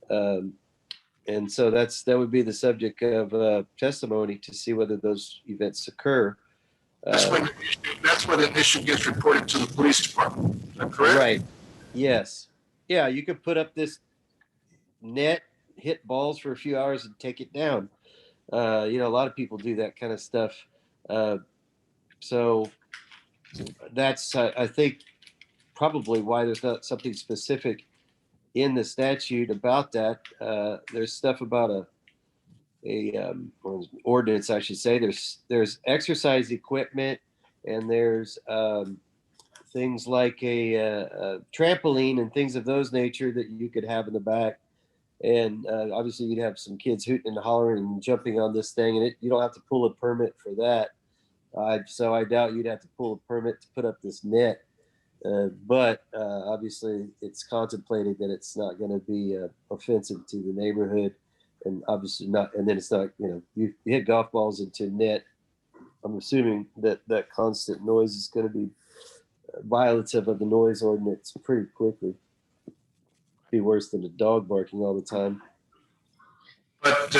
[SPEAKER 7] And so that would be the subject of testimony to see whether those events occur.
[SPEAKER 3] That's when an issue gets reported to the police department. Is that correct?
[SPEAKER 7] Right. Yes. Yeah, you could put up this net, hit balls for a few hours and take it down. A lot of people do that kind of stuff. So that's, I think, probably why there's not something specific in the statute about that. There's stuff about ordinance, I should say. There's exercise equipment, and there's things like a trampoline and things of those nature that you could have in the back. And obviously you'd have some kids hooting and hollering and jumping on this thing, and you don't have to pull a permit for that. So I doubt you'd have to pull a permit to put up this net. But obviously it's contemplated that it's not going to be offensive to the neighborhood, and obviously not. And then it's not, you hit golf balls into net. I'm assuming that constant noise is going to be violative of the noise ordinance pretty quickly. Be worse than a dog barking all the time.
[SPEAKER 3] But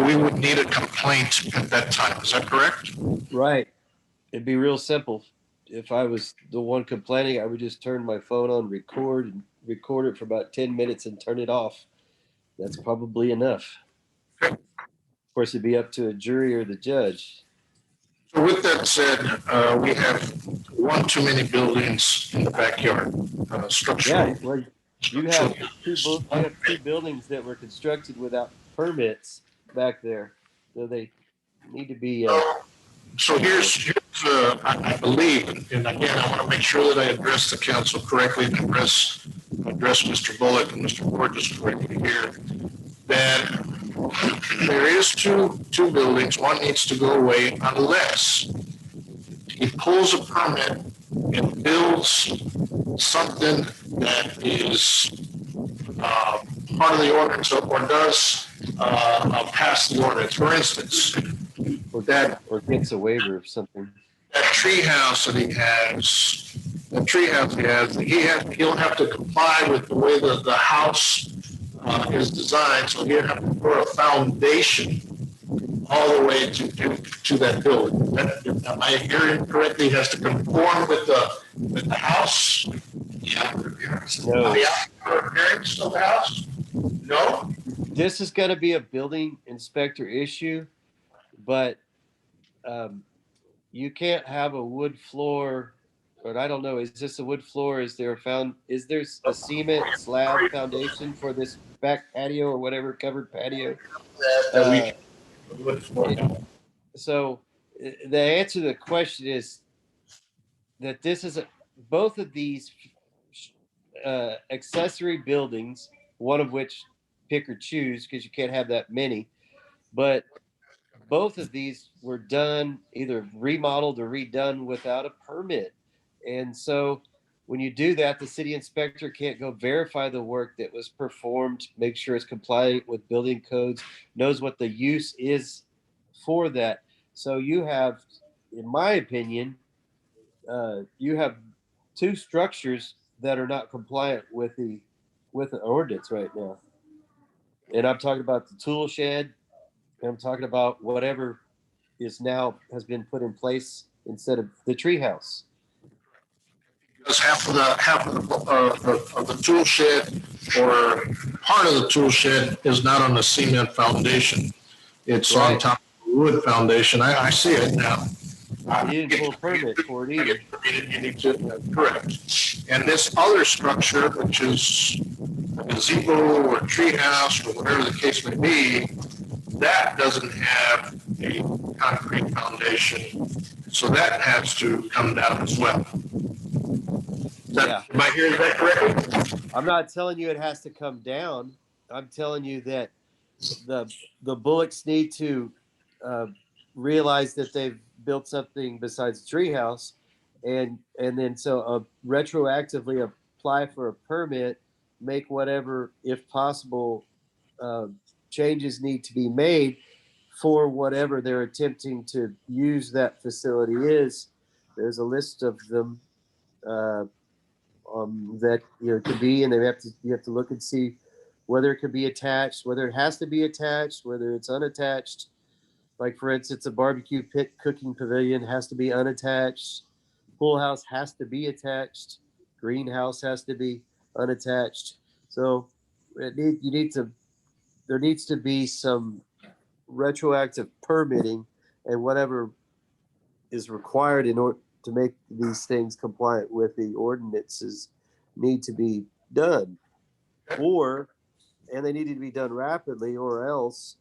[SPEAKER 3] we would need a complaint at that time. Is that correct?
[SPEAKER 7] Right. It'd be real simple. If I was the one complaining, I would just turn my phone on, record it for about 10 minutes and turn it off. That's probably enough. Of course, it'd be up to a jury or the judge.
[SPEAKER 3] So with that said, we have one too many buildings in the backyard, structural.
[SPEAKER 7] Yeah, well, you have two buildings that were constructed without permits back there. So they need to be...
[SPEAKER 3] So here's I believe, and again, I want to make sure that I address the council correctly and address Mr. Bullock and Mr. Borges correctly here, that there is two buildings. One needs to go away unless he pulls a permit and builds something that is part of the ordinance or does pass the ordinance. For instance,
[SPEAKER 7] or gets a waiver of something.
[SPEAKER 3] That treehouse that he has, he'll have to comply with the way the house is designed. So he'll have to put a foundation all the way to that building. Am I hearing correctly? He has to conform with the house.
[SPEAKER 5] the outward appearance.
[SPEAKER 7] No.
[SPEAKER 11] The outdoor appearance of the house? No?
[SPEAKER 7] This is going to be a building inspector issue, but you can't have a wood floor, or I don't know, is this a wood floor? Is there a cement slab foundation for this back patio or whatever covered patio? So the answer to the question is that both of these accessory buildings, one of which pick or choose because you can't have that many, but both of these were done either remodeled or redone without a permit. And so when you do that, the city inspector can't go verify the work that was performed, make sure it's compliant with building codes, knows what the use is for that. So you have, in my opinion, you have two structures that are not compliant with the ordinance right now. And I'm talking about the tool shed, and I'm talking about whatever has been put in place instead of the treehouse.
[SPEAKER 3] Because half of the tool shed or part of the tool shed is not on the cement foundation. It's on top of the wood foundation. I see it now.
[SPEAKER 7] You didn't pull a permit for it either.
[SPEAKER 3] You need to, correct. And this other structure, which is a gazebo or treehouse or whatever the case may be, that doesn't have a concrete foundation. So that has to come down as well. Am I hearing that correctly?
[SPEAKER 7] I'm not telling you it has to come down. I'm telling you that the Bullocks need to realize that they've built something besides a treehouse, and then retroactively apply for a permit, make whatever, if possible, changes need to be made for whatever they're attempting to use that facility is. There's a list of them that could be, and you have to look and see whether it could be attached, whether it has to be attached, whether it's unattached. Like for instance, a barbecue pit cooking pavilion has to be unattached. Pool house has to be attached. Greenhouse has to be unattached. So there needs to be some retroactive permitting, and whatever is required in order to make these things compliant with the ordinances need to be done, and they need to be done rapidly, or else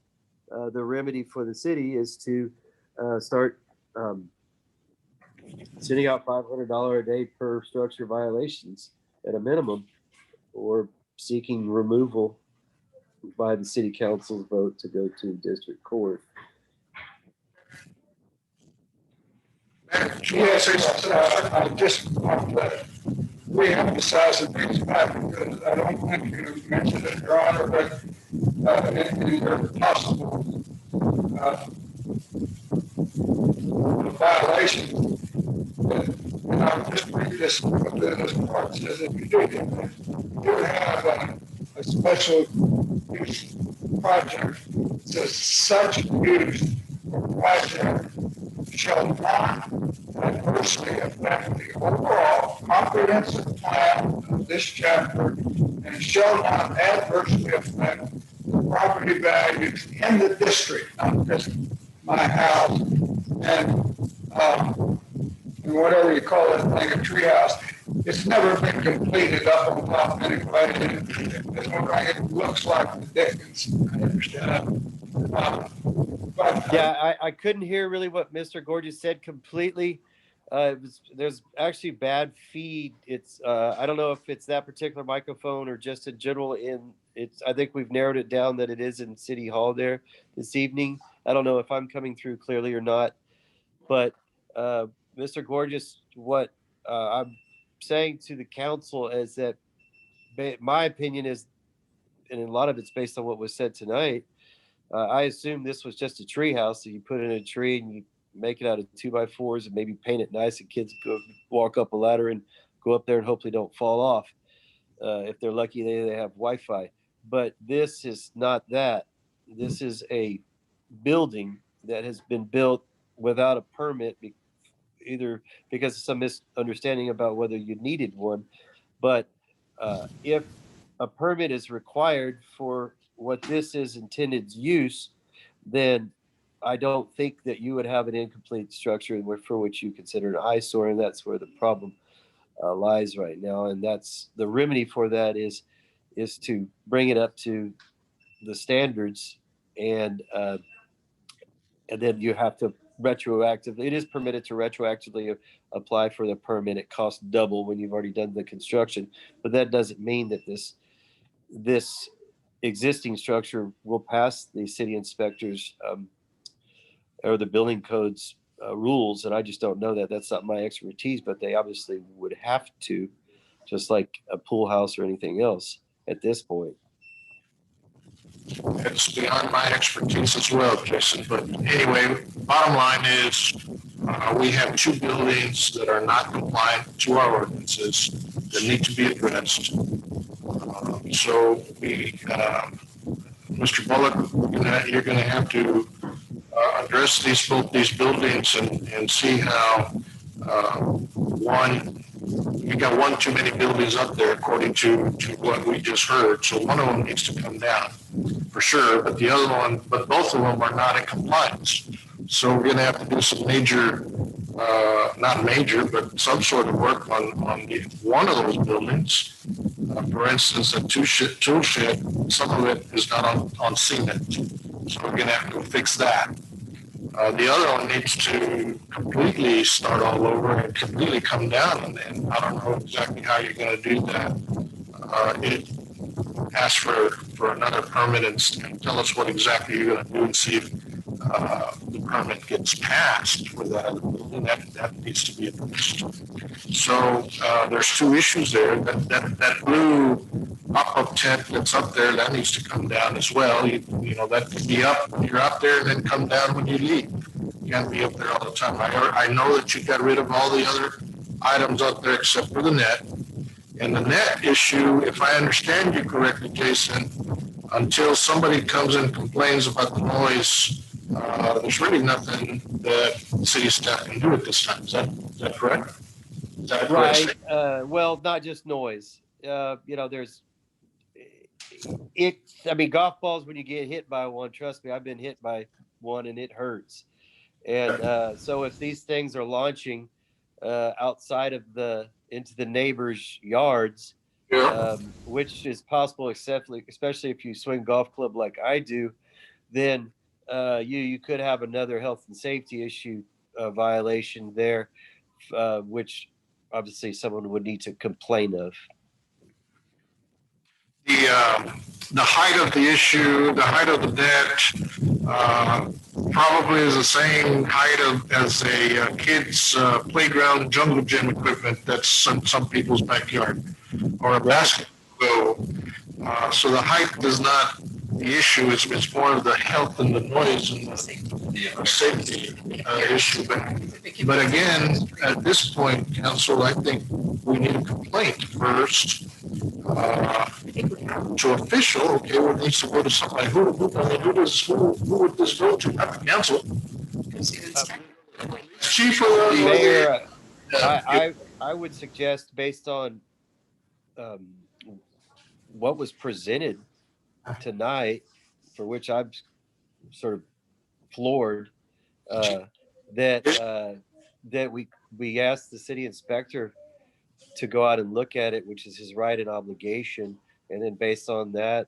[SPEAKER 7] the remedy for the city is to start sending out $500 a day per structure violations at a minimum, or seeking removal by the city council's vote to go to district court.
[SPEAKER 11] Yes, I just want to re-emphasize the things because I don't think you mentioned it, Your Honor, but in your possible violation, and I'll just read this part. Says that you do have a special use project. It says such use or project shall not adversely affect the overall comprehensive plan of this chapter and shall not adversely affect the property values in the district, not just my house, and whatever you call that thing, a treehouse. It's never been completed up on top anyway. It looks like the Dickens. I understand.
[SPEAKER 7] I couldn't hear really what Mr. Gorgeous said completely. There's actually bad feed. It's I don't know if it's that particular microphone or just in general. I think we've narrowed it down that it is in City Hall there this evening. I don't know if I'm coming through clearly or not, but Mr. Gorgeous, what I'm saying to the council is that my opinion is, and a lot of it's based on what was said tonight. I assume this was just a tree house that you put in a tree and you make it out of 2x4s and maybe paint it nice, and kids go walk up a ladder and go up there and hopefully don't fall off. If they're lucky, they have Wi-Fi. But this is not that. This is a building that has been built without a permit, either because of some misunderstanding about whether you needed one, But if a permit is required for what this is intended use, then I don't think that you would have an incomplete structure for which you consider an eyesore, and that's where the problem lies right now. And that's the remedy for that is to bring it up to the standards, and then you have to retroactively. It is permitted to retroactively apply for the permit. It costs double when you've already done the construction, but that doesn't mean that this existing structure will pass the city inspectors or the building codes rules. And I just don't know that. That's not my expertise, but they obviously would have to, just like a pool house or anything else at this point.
[SPEAKER 3] It's beyond my expertise as well, Jason. But anyway, bottom line is we have two buildings that are not compliant to our ordinances that need to be addressed. So Mr. Bullock, you're going to have to address both these buildings and see how you got one too many buildings up there according to what we just heard. So one of them needs to come down for sure, but both of them are not in compliance. So we're going to have to do some major, not major, but some sort of work on one of those buildings. For instance, a tool shed, some of it is not on cement. So we're going to have to fix that. The other one needs to completely start all over and completely come down, and I don't know exactly how you're going to do that. Ask for another permit and tell us what exactly you're going to do and see if the permit gets passed for that other building. That needs to be addressed. So there's two issues there. That blue pop-up tent that's up there, that needs to come down as well. You know, that could be up when you're out there and then come down when you leave. You can't be up there all the time. I know that you got rid of all the other items up there except for the net. And the net issue, if I understand you correctly, Jason, until somebody comes and complains about the noise, there's really nothing that city staff can do at this time. Is that correct? Is that correct?
[SPEAKER 7] Right. Well, not just noise. You know, I mean, golf balls, when you get hit by one, trust me, I've been hit by one and it hurts. And so if these things are launching outside of into the neighbors' yards, which is possible, especially if you swing golf club like I do, then you could have another health and safety issue violation there, which obviously someone would need to complain of.
[SPEAKER 3] The height of the issue, the height of the deck, probably is the same height as a kid's playground jungle gym equipment that's in some people's backyard, or a basketball. So the height is not the issue. It's more of the health and the noise and the safety issue. But again, at this point, council, I think we need a complaint first. To official, okay, well, it needs to go to somebody. Who would this go to? Not the council. Chief or
[SPEAKER 7] Mayor, I would suggest, based on what was presented tonight, for which I'm sort of floored, that we asked the city inspector to go out and look at it, which is his right and obligation, and then based on that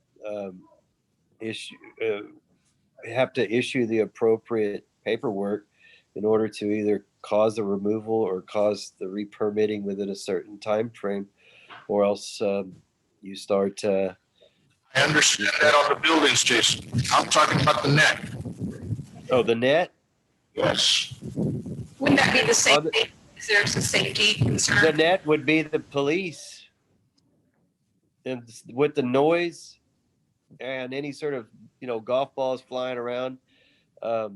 [SPEAKER 7] have to issue the appropriate paperwork in order to either cause the removal or cause the re-permitting within a certain time frame, or else you start.
[SPEAKER 3] I understand that on the buildings, Jason. I'm talking about the net.
[SPEAKER 7] Oh, the net?
[SPEAKER 3] Yes.
[SPEAKER 8] Wouldn't that be the same thing? Is there a safety concern?
[SPEAKER 7] The net would be the police, and with the noise and any sort of, golf balls flying around. I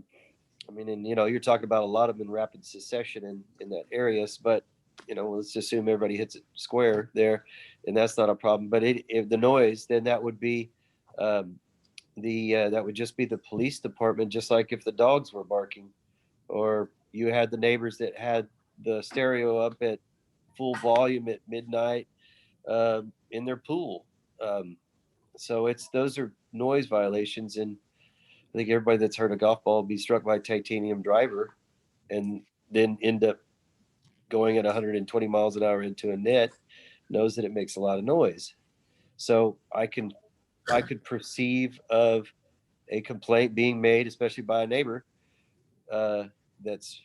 [SPEAKER 7] mean, and you're talking about a lot of them in rapid succession in that area, but let's assume everybody hits it square there, and that's not a problem. But if the noise, then that would be that would just be the police department, just like if the dogs were barking, or you had the neighbors that had the stereo up at full volume at midnight, in their pool. So those are noise violations, and I think everybody that's heard a golf ball be struck by a titanium driver and then end up going at 120 miles an hour into a net knows that it makes a lot of noise. So I could perceive of a complaint being made, especially by a neighbor that's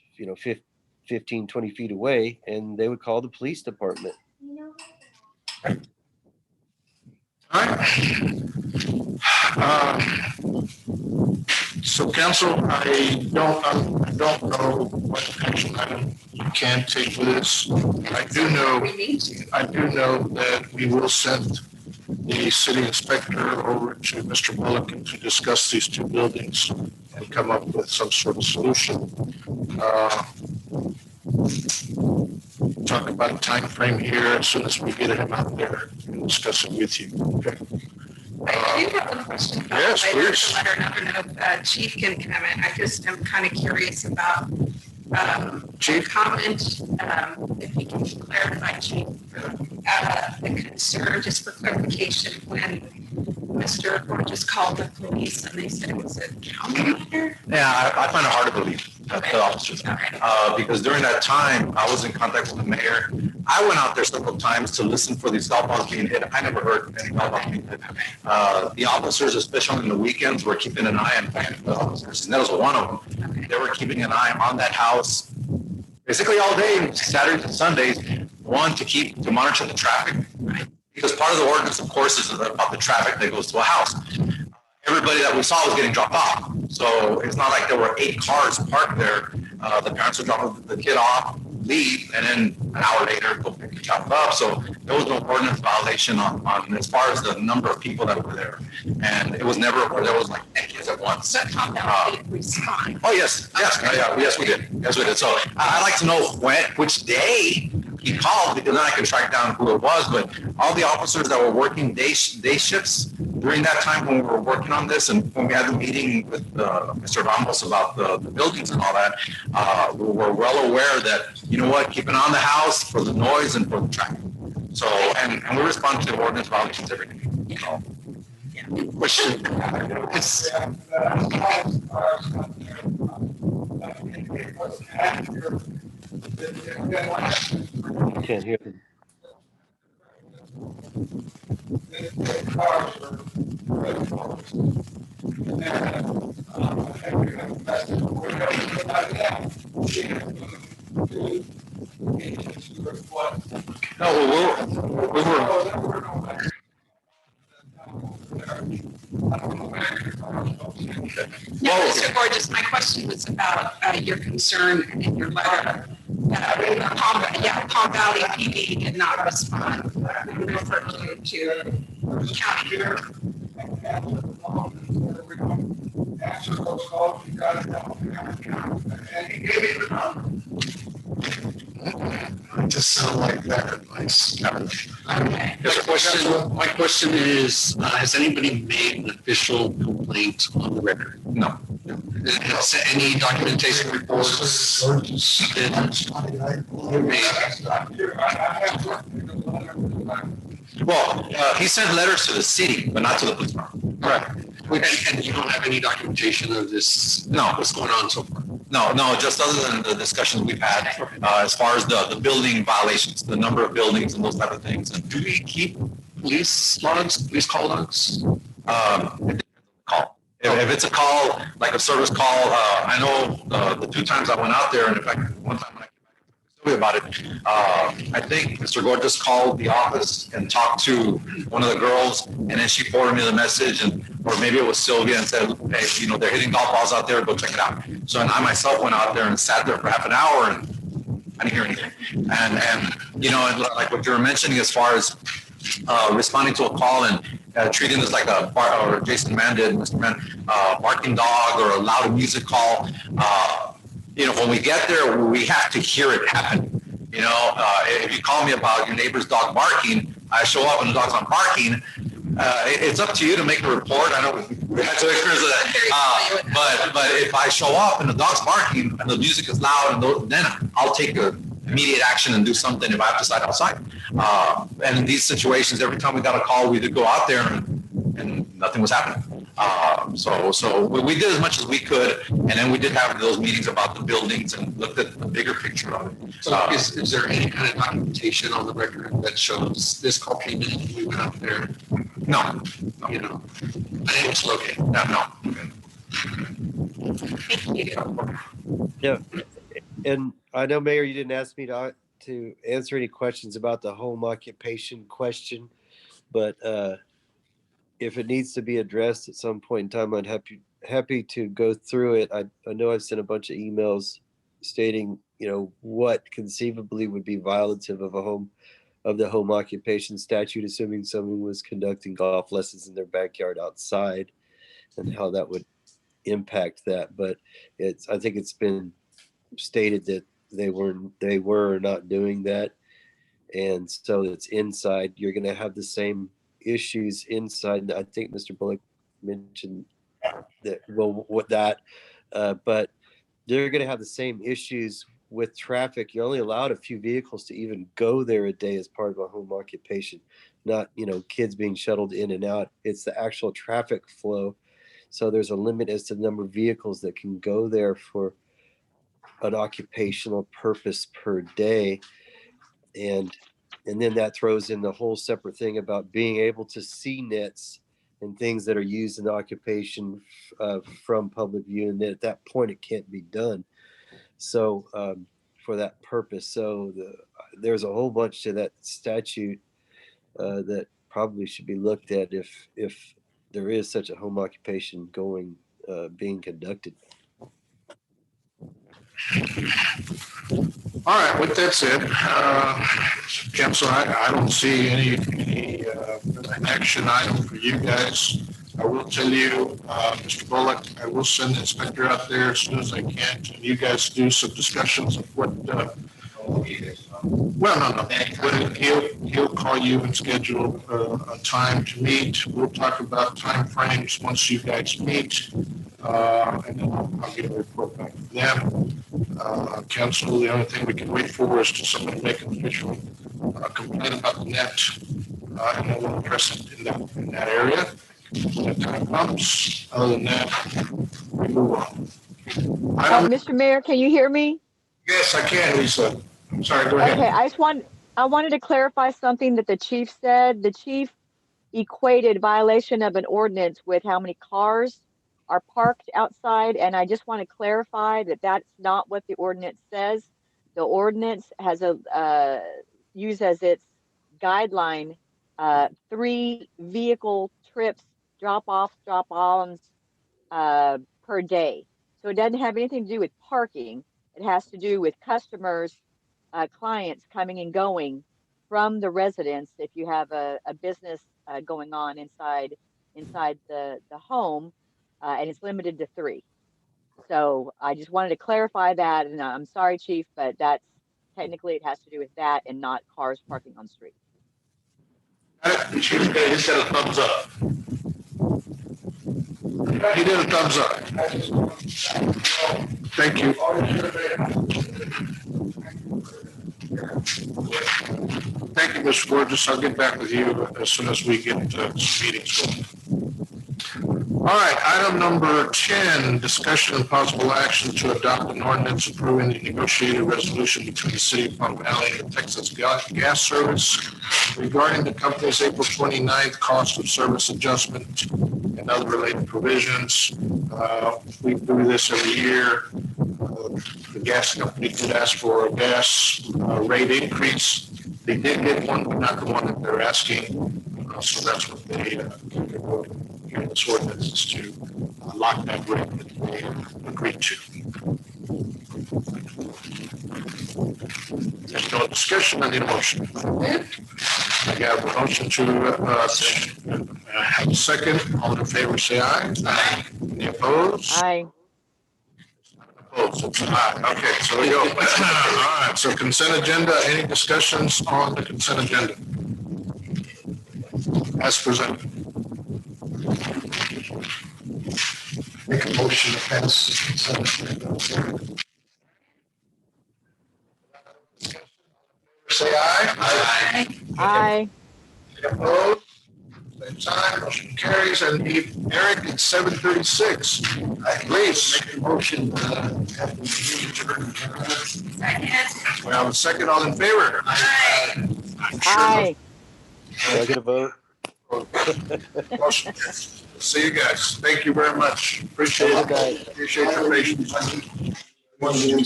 [SPEAKER 7] 15, 20 feet away, and they would call the police department.
[SPEAKER 3] All right. So council, I don't know what action item you can take with this. I do know that we will send the city inspector over to Mr. Mulligan to discuss these two buildings and come up with some sort of solution. Talk about a time frame here as soon as we get him out there and discuss it with you. Okay.
[SPEAKER 8] I do have a question.
[SPEAKER 3] Yes, please.
[SPEAKER 8] Let her know if Chief can comment. I just am kind of curious about Chief comment. If you can clarify, Chief, the concern, just for clarification, when Mr. Borges called the police and they said it was a county matter?
[SPEAKER 13] Yeah, I find it hard to believe that the officers, because during that time, I was in contact with the mayor. I went out there several times to listen for these golf balls being hit. I never heard any golf balls being hit. The officers, especially on the weekends, were keeping an eye on the officers, and that was one of them. They were keeping an eye on that house basically all day, Saturdays and Sundays, to monitor the traffic. Because part of the ordinance, of course, is about the traffic that goes to a house. Everybody that we saw was getting dropped off. So it's not like there were 8 cars parked there. The parents would drop the kid off, leave, and then an hour later go pick the child up. So there was no ordinance violation on as far as the number of people that were there. And it was never where there was like 10 kids at once.
[SPEAKER 8] Respond.
[SPEAKER 13] Oh, yes. Yes, we did. Yes, we did. So I'd like to know which day he called, because then I can track down who it was. But all the officers that were working day shifts during that time when we were working on this, and when we had the meeting with Mr. Ramos about the buildings and all that, we were well aware that, you know what, keep an eye on the house for the noise and for the traffic. So, and we respond to ordinance violations every day. So, question.
[SPEAKER 7] Can't hear them.
[SPEAKER 13] No, we were.
[SPEAKER 8] No, Mr. Borges, my question was about your concern in your letter. Palm Valley PD did not respond. We referred you to county.
[SPEAKER 11] Answer those calls, you got it. And he gave me the number.
[SPEAKER 3] I just sound like that advice.
[SPEAKER 8] Okay.
[SPEAKER 14] My question is, has anybody made an official complaint on the record?
[SPEAKER 13] No.
[SPEAKER 14] Has any documentation reports been made?
[SPEAKER 13] Well, he sent letters to the city, but not to the police department.
[SPEAKER 14] Right. And you don't have any documentation of this?
[SPEAKER 13] No.
[SPEAKER 14] What's going on so far?
[SPEAKER 13] No, just other than the discussions we've had as far as the building violations, the number of buildings and those type of things. And
[SPEAKER 14] do we keep police logs, police call logs?
[SPEAKER 13] Call. If it's a call, like a service call, I know the 2 times I went out there, and in fact, one time when I came back about it, I think Mr. Gorgeous called the office and talked to one of the girls, and then she forwarded me the message, or maybe it was Sylvia, and said, hey, they're hitting golf balls out there, go check it out. So and I myself went out there and sat there for half an hour, and I didn't hear anything. And like what you were mentioning as far as responding to a call and treating this like or Jason Mann did, Mr. Mann, barking dog or a loud music call. When we get there, we have to hear it happen. If you call me about your neighbor's dog barking, I show up and the dog's not barking. It's up to you to make a report. I know we had some experience with that. But if I show up and the dog's barking and the music is loud, then I'll take a immediate action and do something if I have to site outside. And in these situations, every time we got a call, we did go out there and nothing was happening. So we did as much as we could, and then we did have those meetings about the buildings and looked at the bigger picture of it.
[SPEAKER 14] So is there any kind of documentation on the record that shows this call came in, we went out there?
[SPEAKER 13] No.
[SPEAKER 14] You know, I think it's okay.
[SPEAKER 13] No.
[SPEAKER 8] Thank you.
[SPEAKER 7] Yeah, and I know, Mayor, you didn't ask me to answer any questions about the home occupation question, but if it needs to be addressed at some point in time, I'd happy to go through it. I know I've sent a bunch of emails stating, you know, what conceivably would be violative of the home occupation statute, assuming someone was conducting golf lessons in their backyard outside, and how that would impact that. But I think it's been stated that they were not doing that, and so it's inside. You're going to have the same issues inside. I think Mr. Bullock mentioned that. Well, with that, but they're going to have the same issues with traffic. You're only allowed a few vehicles to even go there a day as part of a home occupation, not, you know, kids being shuttled in and out. It's the actual traffic flow. So there's a limit as to the number of vehicles that can go there for an occupational purpose per day. And then that throws in the whole separate thing about being able to see nets and things that are used in occupation from public view. And at that point, it can't be done. So for that purpose, so there's a whole bunch to that statute that probably should be looked at if there is such a home occupation being conducted.
[SPEAKER 3] All right, with that said, Council, I don't see any action item for you guys. I will tell you, Mr. Bullock, I will send the inspector out there as soon as I can, and you guys do some discussions of what, well, no. He'll call you and schedule a time to meet. We'll talk about timeframes once you guys meet. And then I'll get a report back from them. Council, the only thing we can wait for is to somebody make an official complaint about the net, and then we'll address it in that area. When that time comes, other than that, we move on.
[SPEAKER 1] Mr. Mayor, can you hear me?
[SPEAKER 3] Yes, I can, Lisa. I'm sorry, go ahead.
[SPEAKER 1] Okay, I wanted to clarify something that the chief said. The chief equated violation of an ordinance with how many cars are parked outside, and I just want to clarify that that's not what the ordinance says. The ordinance has use as its guideline 3 vehicle trips, drop-ons per day. So it doesn't have anything to do with parking. It has to do with customers, clients coming and going from the residence. If you have a business going on inside the home, and it's limited to 3. So I just wanted to clarify that, and I'm sorry, Chief, but that's technically it has to do with that and not cars parking on street.
[SPEAKER 3] He did a thumbs up. He did a thumbs up. Thank you. Thank you, Mr. Burgess. I'll get back with you as soon as we get meetings going. All right, item number 10, discussion and possible action to adopt an ordinance approving the negotiated resolution between the City of Palm Valley and the Texas Gas Service regarding the company's April 29th cost of service adjustment and other related provisions. We do this every year. The gas company did ask for a gas rate increase. They did get one, but not the one that they're asking. So that's what they in this ordinance is to lock that rate that they agreed to. There's no discussion, I need a motion. I got a motion to have a second. All in favor, say aye. Aye. Any opposed?
[SPEAKER 1] Aye.
[SPEAKER 3] Opposed, it's aye. Okay, so we go. All right, so consent agenda, any discussions on the consent agenda? As presented.
[SPEAKER 10] Make a motion to pass the consent agenda.
[SPEAKER 3] say aye.
[SPEAKER 8] Aye.
[SPEAKER 1] Aye.
[SPEAKER 3] Any opposed? Same sign, motion carries, and Eric, it's 7:36. Please. Make a motion.
[SPEAKER 8] Second.
[SPEAKER 3] We have a second, all in favor?
[SPEAKER 8] Aye.
[SPEAKER 1] Aye.
[SPEAKER 7] Do I get a vote?
[SPEAKER 3] Motion carries. See you guys. Thank you very much. Appreciate
[SPEAKER 7] Have a good
[SPEAKER 3] it.
[SPEAKER 7] night.
[SPEAKER 3] Appreciate your patience.
[SPEAKER 10] Thank you for listening.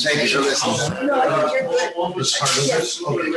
[SPEAKER 3] This part of this, okay.